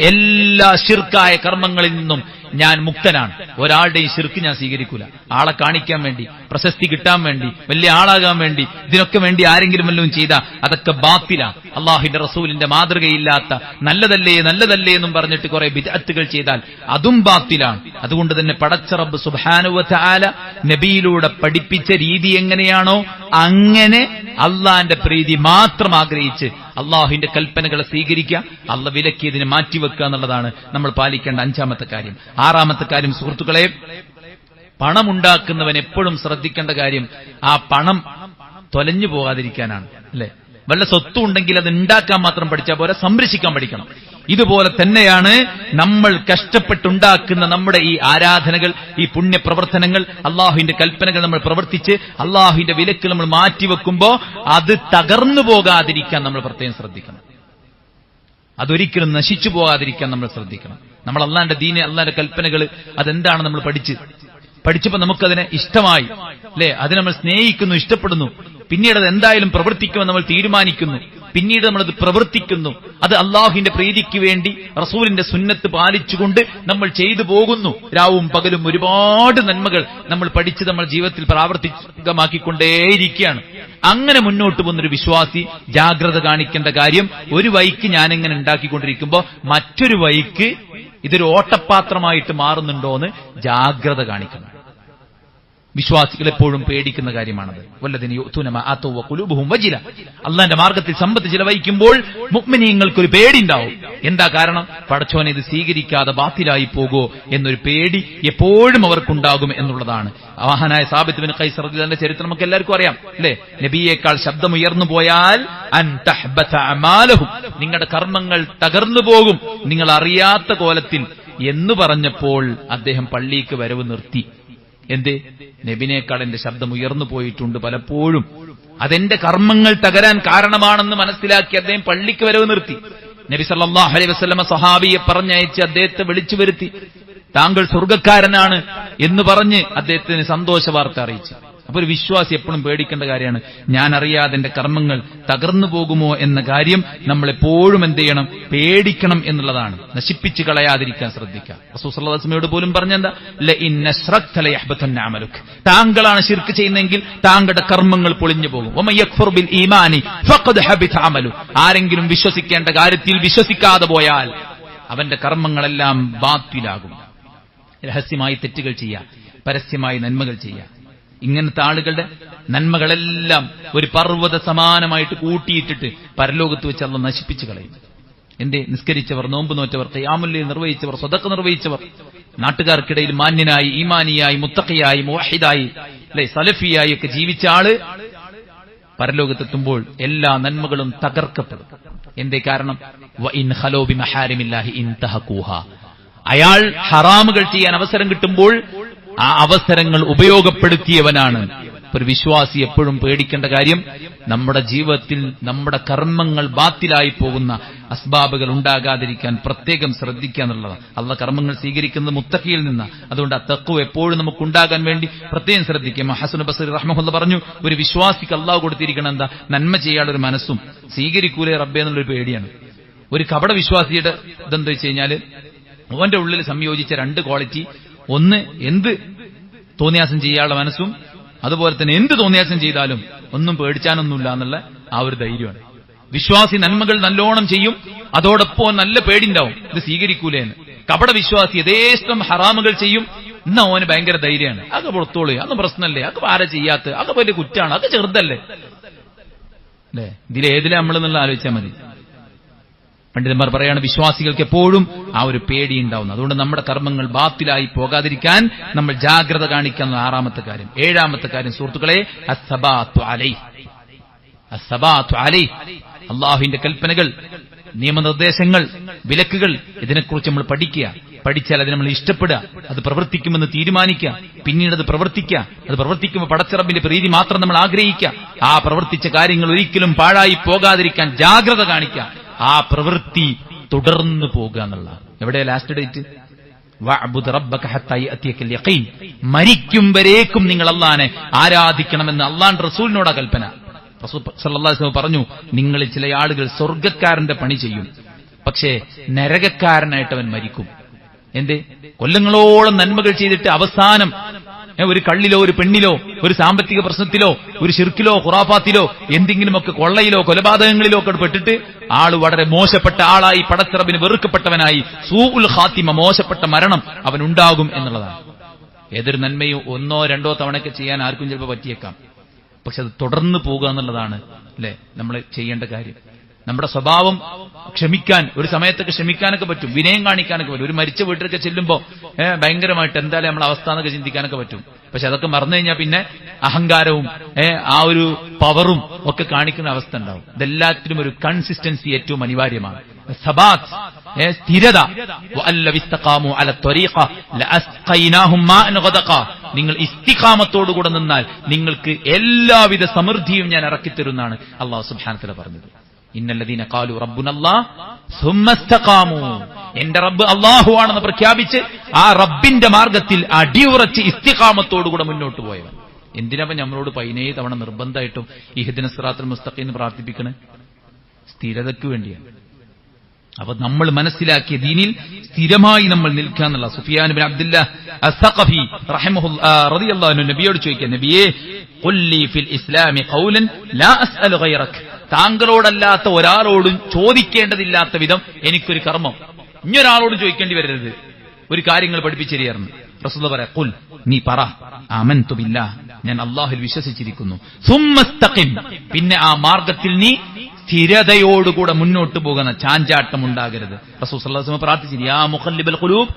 എല്ലാ ശിർക്കായ കർമ്മങ്ങളിൽ നിന്നും ഞാൻ മുക്തനാണ്. ഒരാളുടെയും ശിർക്ക് ഞാൻ സ്വീകരിക്കൂല. ആളെ കാണിക്കാൻ വേണ്ടി, പ്രശസ്തി കിട്ടാൻ വേണ്ടി, വലിയ ആളാകാൻ വേണ്ടി, ഇതിനൊക്കെ വേണ്ടി ആരെങ്കിലും വല്ലതും ചെയ്താൽ അതൊക്കെ ബാത്തിലാണ്. അള്ളാഹുവിന്റെ റസൂലിന്റെ മാതൃകയില്ലാത്ത നല്ലതല്ലേ നല്ലതല്ലേ എന്നും പറഞ്ഞിട്ട് കുറെ ബിദ്അത്തുകൾ ചെയ്താൽ അതും ബാത്തിലാണ്. അതുകൊണ്ട് തന്നെ പടച്ച റബ്ബ് സുബ്ഹാനഹു വ തആല നബിയിലൂടെ പഠിപ്പിച്ച രീതി എങ്ങനെയാണോ അങ്ങനെ അള്ളാന്റെ പ്രീതി മാത്രം ആഗ്രഹിച്ച് അള്ളാഹുവിന്റെ കൽപ്പനകളെ സ്വീകരിക്കുക, അള്ള വിലക്കിയതിനെ മാറ്റിവെക്കുക എന്നുള്ളതാണ് നമ്മൾ പാലിക്കേണ്ട 5ാമത്തെ കാര്യം. 6ാമത്തെ കാര്യം സുഹൃത്തുക്കളെ, പണമുണ്ടാക്കുന്നവൻ എപ്പോഴും ശ്രദ്ധിക്കേണ്ട കാര്യം ആ പണം തൊലഞ്ഞു പോകാതിരിക്കാനാണ്. അല്ലെ, വല്ല സ്വത്തും ഉണ്ടെങ്കിൽ അത് ഉണ്ടാക്കാൻ മാത്രം പഠിച്ചാൽ പോലെ സംരക്ഷിക്കാൻ പഠിക്കണം. ഇതുപോലെ തന്നെയാണ് നമ്മൾ കഷ്ടപ്പെട്ടുണ്ടാക്കുന്ന നമ്മുടെ ഈ ആരാധനകൾ, ഈ പുണ്യപ്രവർത്തനങ്ങൾ, അള്ളാഹുവിന്റെ കൽപ്പനകൾ നമ്മൾ പ്രവർത്തിച്ച് അള്ളാഹുവിന്റെ വിലക്ക് നമ്മൾ മാറ്റിവെക്കുമ്പോ അത് തകർന്നു പോകാതിരിക്കാൻ നമ്മൾ പ്രത്യേകം ശ്രദ്ധിക്കണം. അതൊരിക്കലും നശിച്ചു പോകാതിരിക്കാൻ നമ്മൾ ശ്രദ്ധിക്കണം. നമ്മൾ അള്ളാന്റെ ദീനെ, അള്ളാന്റെ കൽപ്പനകൾ അതെന്താണ് നമ്മൾ പഠിച്ചപ്പോ നമുക്കതിനെ ഇഷ്ടമായി അല്ലെ, അതിനെ നമ്മൾ സ്നേഹിക്കുന്നു, ഇഷ്ടപ്പെടുന്നു. പിന്നീട് അത് എന്തായാലും പ്രവർത്തിക്കുമെന്ന് നമ്മൾ തീരുമാനിക്കുന്നു. പിന്നീട് നമ്മളത് പ്രവർത്തിക്കുന്നു. അത് അള്ളാഹുവിന്റെ പ്രീതിക്ക് വേണ്ടി റസൂലിന്റെ സുന്നത്ത് പാലിച്ചുകൊണ്ട് നമ്മൾ ചെയ്തു പോകുന്നു. രാവും പകലും ഒരുപാട് നന്മകൾ നമ്മൾ പഠിച്ച് നമ്മൾ ജീവിതത്തിൽ പ്രാവർത്തികമാക്കിക്കൊണ്ടേയിരിക്കുകയാണ്. അങ്ങനെ മുന്നോട്ട് പോകുന്നൊരു വിശ്വാസി ജാഗ്രത കാണിക്കേണ്ട കാര്യം, ഒരു വഴിക്ക് ഞാനിങ്ങനെ ഉണ്ടാക്കിക്കൊണ്ടിരിക്കുമ്പോ മറ്റൊരു വഴിക്ക് ഇതൊരു ഓട്ടപാത്രമായിട്ട് മാറുന്നുണ്ടോന്ന് ജാഗ്രത കാണിക്കണം. വിശ്വാസികൾ എപ്പോഴും പേടിക്കുന്ന കാര്യമാണത്. വല്ലദീന യുഅ്തൂന മാ ആതൂ വഖുലൂബുഹും വജില, അല്ലാഹുവിന്റെ മാർഗ്ഗത്തിൽ സമ്പത്ത് ചിലവഴിക്കുമ്പോൾ മുഅ്മിനീങ്ങൾക്കൊരു പേടി ഉണ്ടാവും. എന്താ കാരണം? പടച്ചോനെ ഇത് സ്വീകരിക്കാതെ ബാത്തിലായി പോകോ എന്നൊരു പേടി എപ്പോഴും അവർക്കുണ്ടാകും എന്നുള്ളതാണ്. മഹാനായ സാബിത്ത് ബിൻ ഖൈസ് റളിയല്ലാഹുവിന്റെ ചരിത്രം നമുക്ക് എല്ലാവർക്കും അറിയാം അല്ലെ. നബിയേക്കാൾ ശബ്ദമുയർന്നു പോയാൽ അൻ തഹ്ബത അമാലഹും, നിങ്ങളുടെ കർമ്മങ്ങൾ തകർന്നു പോകും നിങ്ങൾ അറിയാത്ത കോലത്തിൽ എന്ന് പറഞ്ഞപ്പോൾ അദ്ദേഹം പള്ളിക്ക് വരവ് നിർത്തി. എന്തേ? നബിനേക്കാൾ എന്റെ ശബ്ദം ഉയർന്നു പോയിട്ടുണ്ട് പലപ്പോഴും, അതെന്റെ കർമ്മങ്ങൾ തകരാൻ കാരണമാണെന്ന് മനസ്സിലാക്കി അദ്ദേഹം പള്ളിക്ക് വരവ് നിർത്തി. നബി സല്ലല്ലാഹു അലൈഹി വസല്ലമ സഹാബിയെ പറഞ്ഞയച്ച് അദ്ദേഹത്തെ വിളിച്ചു വരുത്തി. താങ്കൾ സ്വർഗ്ഗക്കാരനാണ് എന്ന് പറഞ്ഞ് അദ്ദേഹത്തിന് സന്തോഷ വാർത്ത അറിയിച്ചു. അപ്പൊ ഒരു വിശ്വാസി എപ്പോഴും പേടിക്കേണ്ട കാര്യമാണ്, ഞാൻ അറിയാതെ എന്റെ കർമ്മങ്ങൾ തകർന്നു പോകുമോ എന്ന കാര്യം നമ്മൾ എപ്പോഴും എന്ത് ചെയ്യണം? പേടിക്കണം എന്നുള്ളതാണ്. നശിപ്പിച്ചു കളയാതിരിക്കാൻ ശ്രദ്ധിക്കുക. റസൂൽ സല്ലല്ലാഹു അലൈഹി വസല്ലമയോട് പോലും പറഞ്ഞെന്താ, ലഇൻ അശ്റക്ത ലയഹ്ബതന്ന അമലുക, താങ്കളാണ് ശിർക്ക് ചെയ്യുന്നതെങ്കിൽ താങ്കളുടെ കർമ്മങ്ങൾ പൊളിഞ്ഞു പോകും. വമൻ യക്ഫുർ ബിൽ ഈമാനി ഫഖദ് ഹബിത അമലു, ആരെങ്കിലും വിശ്വസിക്കേണ്ട കാര്യത്തിൽ വിശ്വസിക്കാതെ പോയാൽ അവന്റെ കർമ്മങ്ങളെല്ലാം ബാത്തിലാകും. രഹസ്യമായി തെറ്റുകൾ ചെയ്യുക, പരസ്യമായി നന്മകൾ ചെയ്യുക, ഇങ്ങനത്തെ ആളുകളുടെ നന്മകളെല്ലാം ഒരു പർവ്വത സമാനമായിട്ട് കൂട്ടിയിട്ടിട്ട് പരലോകത്ത് വെച്ച് അള്ളാഹ് നശിപ്പിച്ചു കളയും. എന്തേ? നിസ്കരിച്ചവർ, നോമ്പ് നോറ്റവർ, ഖിയാമുൽ ലൈൽ നിർവഹിച്ചവർ, സദഖ നിർവഹിച്ചവർ, നാട്ടുകാർക്കിടയിൽ മാന്യനായി, ഈമാനിയായി, മുത്തഖിയായി, മുവഹിദായി അല്ലെ, സലഫിയായി ഒക്കെ ജീവിച്ച ആള് പരലോകത്തെത്തുമ്പോൾ എല്ലാ നന്മകളും തകർക്കപ്പെടും. എന്തേ കാരണം? വഇൻ ഖലൂ ബിമഹാരിമില്ലാഹി ഇൻതഹഖൂഹ, അയാൾ ഹറാമുകൾ ചെയ്യാൻ അവസരം കിട്ടുമ്പോൾ ആ അവസരങ്ങൾ ഉപയോഗപ്പെടുത്തിയവനാണ്. ഒരു വിശ്വാസി എപ്പോഴും പേടിക്കേണ്ട കാര്യം, നമ്മുടെ ജീവിതത്തിൽ നമ്മുടെ കർമ്മങ്ങൾ ബാത്തിലായി പോകുന്ന അസ്ബാബുകൾ ഉണ്ടാകാതിരിക്കാൻ പ്രത്യേകം ശ്രദ്ധിക്കുക എന്നുള്ളതാണ്. അള്ളാഹ് കർമ്മങ്ങൾ സ്വീകരിക്കുന്നത് മുത്തഖിയിൽ നിന്നാണ്. അതുകൊണ്ട് ആ തഖ്വ എപ്പോഴും നമുക്കുണ്ടാകാൻ വേണ്ടി പ്രത്യേകം ശ്രദ്ധിക്കുക. ഹസൻ ബസ്രി റഹ്മഹുല്ലാഹ് പറഞ്ഞു, ഒരു വിശ്വാസിക്ക് അള്ളാഹ് കൊടുത്തിരിക്കണം എന്താ? നന്മ ചെയ്യാനുള്ളൊരു മനസ്സും സ്വീകരിക്കൂലേ റബ്ബേ എന്നുള്ളൊരു പേടിയാണ്. ഒരു കപട വിശ്വാസിയുടെ ഇതെന്താ വെച്ച് കഴിഞ്ഞാൽ, അവന്റെ ഉള്ളിൽ സംയോജിച്ച 2 ക്വാളിറ്റി, ഒന്ന് എന്ത് തോന്നിയാസം ചെയ്യാനുള്ള മനസ്സും, അതുപോലെ തന്നെ എന്ത് തോന്നിയാസം ചെയ്താലും ഒന്നും പേടിച്ചാനൊന്നുമില്ല എന്നുള്ള ആ ഒരു ധൈര്യമാണ്. വിശ്വാസി നന്മകൾ നല്ലോണം ചെയ്യും, അതോടൊപ്പം നല്ല പേടിണ്ടാവും ഇത് സ്വീകരിക്കൂലേന്ന്. കപട വിശ്വാസി യഥേഷ്ടം ഹറാമുകൾ ചെയ്യും, ഇന്ന് അവന് ഭയങ്കര ധൈര്യമാണ്, അത് പുറത്തോളൂ, അതൊന്നും പ്രശ്നമല്ലേ, അത് ആരാ ചെയ്യാത്ത, അത് വലിയ കുറ്റാണ്, അത് ചെറുതല്ലേ അല്ലേ. ഇതിലേതിലെ നമ്മളെന്നുള്ള ആലോചിച്ചാൽ മതി. പണ്ഡിതന്മാർ പറയാണ്, വിശ്വാസികൾക്ക് എപ്പോഴും ആ ഒരു പേടി ഉണ്ടാവുന്നു. അതുകൊണ്ട് നമ്മുടെ കർമ്മങ്ങൾ ബാത്തിലായി പോകാതിരിക്കാൻ നമ്മൾ ജാഗ്രത കാണിക്കുന്ന 6ാമത്തെ കാര്യം. 7ാമത്തെ കാര്യം സുഹൃത്തുക്കളെ, അസ്സബാത്തു അലൈഹി, അസ്സബാത്തു അലൈഹി, അല്ലാഹുവിന്റെ കൽപ്പനകൾ നിയമനിർദ്ദേശങ്ങൾ, വിലക്കുകൾ, ഇതിനെക്കുറിച്ച് നമ്മൾ പഠിക്കുക. പഠിച്ചാൽ അത് നമ്മൾ ഇഷ്ടപ്പെടുക, അത് പ്രവർത്തിക്കുമെന്ന് തീരുമാനിക്കുക, പിന്നീട് അത് പ്രവർത്തിക്കുക. അത് പ്രവർത്തിക്കുമ്പോൾ പടച്ചറബിന്റെ പ്രീതി മാത്രം നമ്മൾ ആഗ്രഹിക്കുക. ആ പ്രവർത്തിച്ച കാര്യങ്ങൾ ഒരിക്കലും പാഴായി പോകാതിരിക്കാൻ ജാഗ്രത കാണിക്കുക. ആ പ്രവൃത്തി തുടർന്നു പോകുക എന്നുള്ള. എവിടെയാ ലാസ്റ്റ് ഡേറ്റ്? വഅബ്ദുർ റബ്ബക ഹത്താ യഅതിയകൽ യഖീൻ. മരിക്കും വരേക്കും നിങ്ങൾ അല്ലാഹനെ ആരാധിക്കണമെന്ന് അല്ലാഹുവിന്റെ റസൂലിനോടാ കൽപ്പന. റസൂൽ സല്ലല്ലാഹു അലൈഹി വസല്ലം പറഞ്ഞു, നിങ്ങളിൽ ചില ആളുകൾ സ്വർഗ്ഗക്കാരന്റെ പണി ചെയ്യും, പക്ഷേ നരകക്കാരനായിട്ട് അവൻ മരിക്കും. എന്തേ? കൊല്ലങ്ങളോളം നന്മകൾ ചെയ്തിട്ട് അവസാനം ഒരു കള്ളിലോ ഒരു പെണ്ണിലോ ഒരു സാമ്പത്തിക പ്രശ്നത്തിലോ ഒരു ശിർക്കിലോ ഖുറാഫാത്തിലോ എന്തെങ്കിലുമൊക്കെ കൊള്ളയിലോ കൊലപാതകങ്ങളിലോ ഒക്കെ പെട്ടിട്ട് ആള് വളരെ മോശപ്പെട്ട ആളായി, പടച്ചറബിന് വെറുക്കപ്പെട്ടവനായി, സൂഉൽ ഖാത്തിമ, മോശപ്പെട്ട മരണം അവനുണ്ടാകും എന്നുള്ളതാണ്. ഏതൊരു നന്മയോ 1-2 തവണയൊക്കെ ചെയ്യാൻ ആർക്കും ചിലപ്പോൾ പറ്റിയേക്കാം, പക്ഷെ അത് തുടർന്ന് പോകുക എന്നുള്ളതാണ് അല്ലെ നമ്മൾ ചെയ്യേണ്ട കാര്യം. നമ്മുടെ സ്വഭാവം ക്ഷമിക്കാൻ, ഒരു സമയത്തൊക്കെ ക്ഷമിക്കാനൊക്കെ പറ്റും, വിനയം കാണിക്കാനൊക്കെ പറ്റും. ഒരു മരിച്ച വീട്ടിലൊക്കെ ചെല്ലുമ്പോൾ ഭയങ്കരമായിട്ട് എന്തായാലും നമ്മളെ അവസ്ഥ എന്നൊക്കെ ചിന്തിക്കാനൊക്കെ പറ്റും. പക്ഷെ അതൊക്കെ മറന്നു കഴിഞ്ഞാൽ പിന്നെ അഹങ്കാരവും ആ ഒരു പവറും ഒക്കെ കാണിക്കുന്ന അവസ്ഥ ഉണ്ടാവും. ഇതെല്ലാത്തിനും ഒരു കൺസിസ്റ്റൻസി ഏറ്റവും അനിവാര്യമാണ്. സബാത്ത്, സ്ഥിരത. നിങ്ങൾ ഇസ്തിഖാമത്തോടുകൂടെ നിന്നാൽ നിങ്ങൾക്ക് എല്ലാവിധ സമൃദ്ധിയും ഞാൻ ഇറക്കിത്തരുന്നാണ് അല്ലാഹു സുബ്ഹാനഹു വ തആല പറഞ്ഞത്. ഇന്നല്ലദീന ഖാലു റബ്ബുനല്ലാഹ് സുമ്മ ഇസ്തഖാമു. എന്റെ റബ്ബ് അല്ലാഹു ആണെന്ന് പ്രഖ്യാപിച്ച് ആ റബ്ബിന്റെ മാർഗത്തിൽ അടിയുറച്ച് ഇസ്തിഖാമത്തോടുകൂടെ മുന്നോട്ട് പോയവൻ. എന്തിനാ നമ്മളോട് 17 തവണ നിർബന്ധമായിട്ടും ഇഹ്ദിന സിറാത്തുൽ മുസ്തഖീം എന്ന് പ്രാർത്ഥിപ്പിക്കണേ? സ്ഥിരതയ്ക്ക് വേണ്ടിയാണ്. അപ്പൊ നമ്മൾ മനസ്സിലാക്കിയ ദീനിൽ സ്ഥിരമായി നമ്മൾ നിൽക്കുക എന്നുള്ള. സുഫിയാൻ ഇബ്നു അബ്ദുല്ലാഹ് അസ്സഖഫി റളിയല്ലാഹു അൻഹു നബിയോട് ചോദിക്കുക, നബിയേ ഖുല്ലി ഫിൽ ഇസ്ലാമി ഖൗലൻ ലാ അസ്അലു ഗൈറക. താങ്കളോടല്ലാത്ത ഒരാളോടും ചോദിക്കേണ്ടതില്ലാത്ത വിധം എനിക്കൊരു കർമ്മം ഇനിയൊരാളോടും ചോദിക്കേണ്ടി വരരുത്, ഒരു കാര്യങ്ങൾ പഠിപ്പിച്ചെറിയാറുണ്ട്. റസൂലുള്ളാഹി പറയാ, ഖുൽ, നീ പറ, ആമൻതു ബില്ലാഹ്, ഞാൻ അല്ലാഹുവിൽ വിശ്വസിച്ചിരിക്കുന്നു, സുമ്മസ്തഖിം, പിന്നെ ആ മാർഗത്തിൽ നീ സ്ഥിരതയോടുകൂടെ മുന്നോട്ട് പോകുന്ന ചാഞ്ചാട്ടം ഉണ്ടാകരുത്. റസൂൽ സല്ലല്ലാഹു അലൈഹി വസല്ലം പ്രാർത്ഥിച്ചു, യാ മുഖല്ലിബൽ ഖുലൂബ്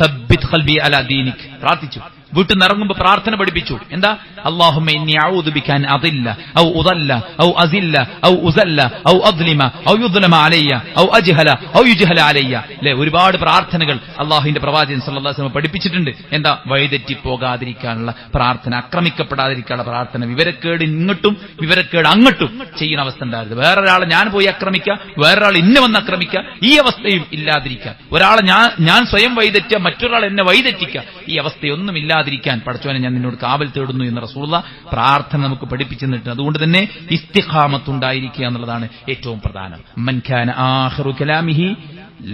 സബ്ബിത് ഖൽബി അലാ ദീനിക്. പ്രാർത്ഥിച്ചു. വീട്ടിൽ നിന്ന് ഇറങ്ങുമ്പോൾ പ്രാർത്ഥന പഠിപ്പിച്ചു. എന്താ? അല്ലാഹുമ്മ ഇന്നി അഊദു ബിക അൻ അദില്ല ഔ ഉദല്ല ഔ അസില്ല ഔ ഉസല്ല ഔ അദ്ലിമ ഔ യുദ്ലമ അലയ്യ ഔ അജ്ഹല ഔ യുജ്ഹല അലയ്യ. അല്ലേ, ഒരുപാട് പ്രാർത്ഥനകൾ അല്ലാഹുവിന്റെ പ്രവാചകൻ സല്ലല്ലാഹു അലൈഹി വസല്ലം പഠിപ്പിച്ചിട്ടുണ്ട്. എന്താ? വഴിതെറ്റി പോകാതിരിക്കാനുള്ള പ്രാർത്ഥന, ആക്രമിക്കപ്പെടാതിരിക്കാനുള്ള പ്രാർത്ഥന, വിവരക്കേട് ഇങ്ങോട്ടും വിവരക്കേട് അങ്ങോട്ടും ചെയ്യുന്ന അവസ്ഥ ഉണ്ടാകരുത്. വേറൊരാളെ ഞാൻ പോയി ആക്രമിക്കുക, വേറൊരാൾ ഇന്നെ വന്ന് ആക്രമിക്കുക, ഈ അവസ്ഥയും ഇല്ലാതിരിക്കുക. ഒരാളെ ഞാൻ സ്വയം വഴിതെറ്റുക, മറ്റൊരാൾ എന്നെ വഴിതെറ്റിക്കുക, ഈ അവസ്ഥയൊന്നും ഇല്ലാതിരിക്കാൻ പടച്ചവനെ ഞാൻ നിന്നോട് കാവൽ തേടുന്നു എന്ന് റസൂലുള്ളാഹി പ്രാർത്ഥന നമുക്ക് പഠിപ്പിച്ചു തന്നിട്ടുണ്ട്. അതുകൊണ്ട് തന്നെ ഇസ്തിഖാമത്ത് ഉണ്ടായിരിക്കുക എന്നുള്ളതാണ് ഏറ്റവും പ്രധാനം. മൻ കാന ആഖിറു കലാമിഹി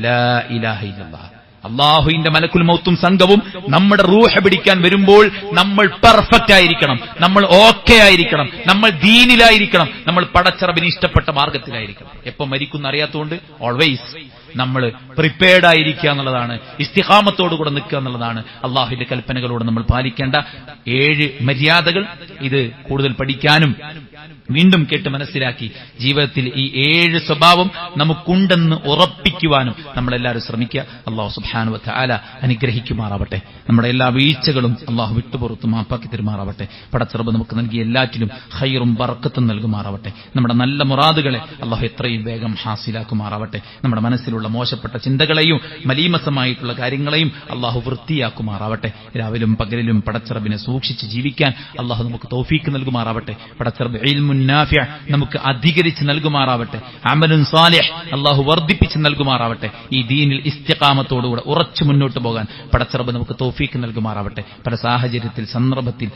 ലാ ഇലാഹ ഇല്ലല്ലാഹ്. അല്ലാഹുവിന്റെ മലക്കുൽ മൗത്തും സംഘവും നമ്മുടെ റൂഹ് പിടിക്കാൻ വരുമ്പോൾ നമ്മൾ പെർഫെക്റ്റ് ആയിരിക്കണം, നമ്മൾ ഓക്കെ ആയിരിക്കണം, നമ്മൾ ദീനിലായിരിക്കണം, നമ്മൾ പടച്ചറബിന് ഇഷ്ടപ്പെട്ട മാർഗത്തിലായിരിക്കണം. എപ്പോ മരിക്കുന്ന അറിയാത്തതുകൊണ്ട് ഓൾവേസ് നമ്മൾ പ്രിപ്പയർഡ് ആയിരിക്കുക എന്നുള്ളതാണ്, ഇസ്തിഖാമത്തോടുകൂടെ നിൽക്കുക എന്നുള്ളതാണ് അള്ളാഹുവിന്റെ കൽപ്പനകളോട് നമ്മൾ പാലിക്കേണ്ട 7 മര്യാദകൾ. ഇത് കൂടുതൽ പഠിക്കാനും വീണ്ടും കേട്ട് മനസ്സിലാക്കി ജീവിതത്തിൽ ഈ 7 സ്വഭാവം നമുക്കുണ്ടെന്ന് ഉറപ്പിക്കുവാനും നമ്മളെല്ലാവരും ശ്രമിക്കുക. അല്ലാഹു സുബ്ഹാനഹു വ തആല അനുഗ്രഹിക്കുമാറാവട്ടെ. നമ്മുടെ എല്ലാ വീഴ്ചകളും അല്ലാഹു വിട്ടുപുറത്ത് മാപ്പാക്കി തരുമാറാവട്ടെ. പടച്ചറബ് നമുക്ക് നൽകിയ എല്ലാറ്റിലും ഖൈറും ബർക്കത്തും നൽകുമാറാവട്ടെ. നമ്മുടെ നല്ല മുറാദുകളെ അല്ലാഹു എത്രയും വേഗം ഹാസിലാക്കുമാറാവട്ടെ. നമ്മുടെ മനസ്സിലുള്ള മോശപ്പെട്ട ചിന്തകളെയും മലീമസമായിട്ടുള്ള കാര്യങ്ങളെയും അല്ലാഹു വൃത്തിയാക്കുമാറാവട്ടെ. രാവിലും പകലിലും പടച്ചറബിനെ സൂക്ഷിച്ച് ജീവിക്കാൻ അല്ലാഹു നമുക്ക് തൗഫീക്ക് നൽകുമാറാവട്ടെ. പടച്ചറബ് ഇൽമുൻ നാഫിഅ നമുക്ക് അധികരിച്ച് നൽകുമാറാവട്ടെ. അമലുൻ സാലിഹ് അല്ലാഹു വർദ്ധിപ്പിച്ച് നൽകുമാറാവട്ടെ. ഈ ദീനിൽ ഇസ്തിഖാമത്തോടുകൂടെ ഉറച്ചു മുന്നോട്ട് പോകാൻ പടച്ചറബ് നമുക്ക് തൗഫീക്ക് നൽകുമാറാവട്ടെ. പല സാഹചര്യത്തിൽ സന്ദർഭത്തിൽ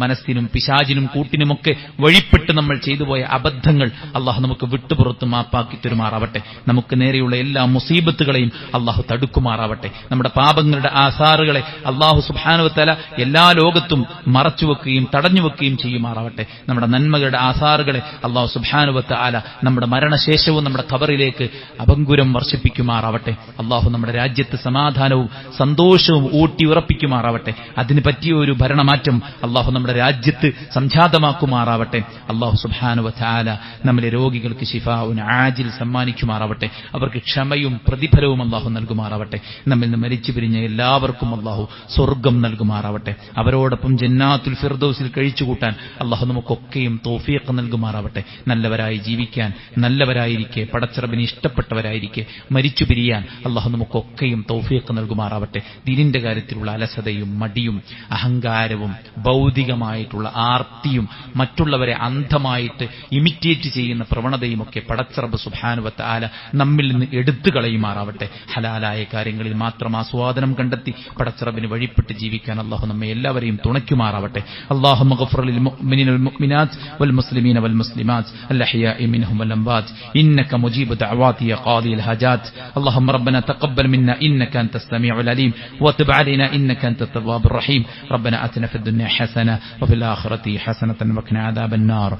മനസ്സിനും പിശാചിനും കൂട്ടിനുമൊക്കെ വഴിപ്പെട്ട് നമ്മൾ ചെയ്തുപോയ അബദ്ധങ്ങൾ അല്ലാഹു നമുക്ക് വിട്ടുപുറത്ത് മാപ്പാക്കി തരുമാറാവട്ടെ. നമുക്ക് നേരെയുള്ള എല്ലാ മുസീബത്തുകളെയും അല്ലാഹു തടുക്കുമാറാവട്ടെ. നമ്മുടെ പാപങ്ങളുടെ ആസാറുകളെ അല്ലാഹു സുബ്ഹാനഹു വ തആല എല്ലാ ലോകത്തും മറച്ചുവെക്കുകയും തടഞ്ഞുവെക്കുകയും ചെയ്യുമാറാവട്ടെ. നമ്മുടെ നന്മകളുടെ ആസാറുകളെ അല്ലാഹു സുബ്ഹാനഹു വ തആല നമ്മുടെ മരണശേഷവും നമ്മുടെ ഖബറിലേക്ക് അപങ്കുരം വർഷിപ്പിക്കുമാറാവട്ടെ. അല്ലാഹു നമ്മുടെ രാജ്യത്ത് സമാധാനവും സന്തോഷവും ഊട്ടി ഉറപ്പിക്കുമാറാവട്ടെ. അതിന് പറ്റിയ ഒരു ഭരണമാറ്റം അല്ലാഹു നമ്മുടെ രാജ്യത്ത് സംജാതമാക്കുമാറാവട്ടെ. അല്ലാഹു സുബ്ഹാനഹു വ തആല നമ്മുടെ രോഗികൾക്ക് ശിഫാഉൻ ആജിൽ സമ്മാനിക്കുമാറാവട്ടെ. അവർക്ക് ക്ഷമയും പ്രതിഫലവും അല്ലാഹു നൽകുമാറാവട്ടെ. നമ്മിൽ നിന്ന് മരിച്ചു പിരിഞ്ഞ എല്ലാവർക്കും അല്ലാഹു സ്വർഗ്ഗം നൽകുമാറാവട്ടെ. അവരോടൊപ്പം ജന്നാത്തുൽ ഫിർദൗസിൽ കഴിച്ചുകൂട്ടാൻ അല്ലാഹു നമുക്കൊക്കെയും തൗഫീഖ് നൽകുമാറാവട്ടെ. നല്ലവരായി ജീവിക്കാൻ, നല്ലവരായിരിക്കെ പടച്ചറബിന് ഇഷ്ടപ്പെട്ടവരായിരിക്കെ മരിച്ചു പിരിയാൻ അള്ളാഹു നമുക്കൊക്കെയും തൗഫീഖ് നൽകുമാറാവട്ടെ. ദീനിന്റെ കാര്യത്തിലുള്ള അലസതയും മടിയും അഹങ്കാരവും ഭൗതികമായിട്ടുള്ള ആർത്തിയും മറ്റുള്ളവരെ അന്ധമായിട്ട് ഇമിറ്റേറ്റ് ചെയ്യുന്ന പ്രവണതയും ഒക്കെ പടച്ചറബ് സുബ്ഹാനഹു വ തആല നമ്മിൽ നിന്ന് എടുത്തു കളയുമാറാവട്ടെ. ഹലാലായ കാര്യങ്ങളിൽ മാത്രം ആസ്വാദനം കണ്ടെത്തി പടച്ചറബിന് വഴിപ്പെട്ട് ജീവിക്കാൻ അള്ളാഹു നമ്മെ എല്ലാവരെയും തുണയ്ക്കുമാറാവട്ടെ. അല്ലാഹുമ്മ ഗഫിർ ലിൽ മുഅ്മിനീന വൽ മുഅ്മിനാത്ത് വൽ മുസ്ലിമീന വൽ മുസ്ലിമാത്ത് അൽ അഹ്യാഇ മിൻഹും വൽ അംവാത്ത് ഇന്നക മുജീബു ദഅവാതി യാ ഖാദിൽ ഹജാത്ത്. അല്ലാഹുമ്മ റബ്ബനാ തഖബ്ബൽ മിന്നാ ഇന്നക അൻതസ് സമീഉൽ അലീം വതുബ് അലൈനാ ഇന്നക അൻതത് തവ്വാബുർ റഹീം. റബ്ബനാ ആതിനാ ഫിദ് ദുനിയ ഹസന വഫിൽ ആഖിറതി ഹസനതൻ വഖിനാ അദാബൻ നാർ.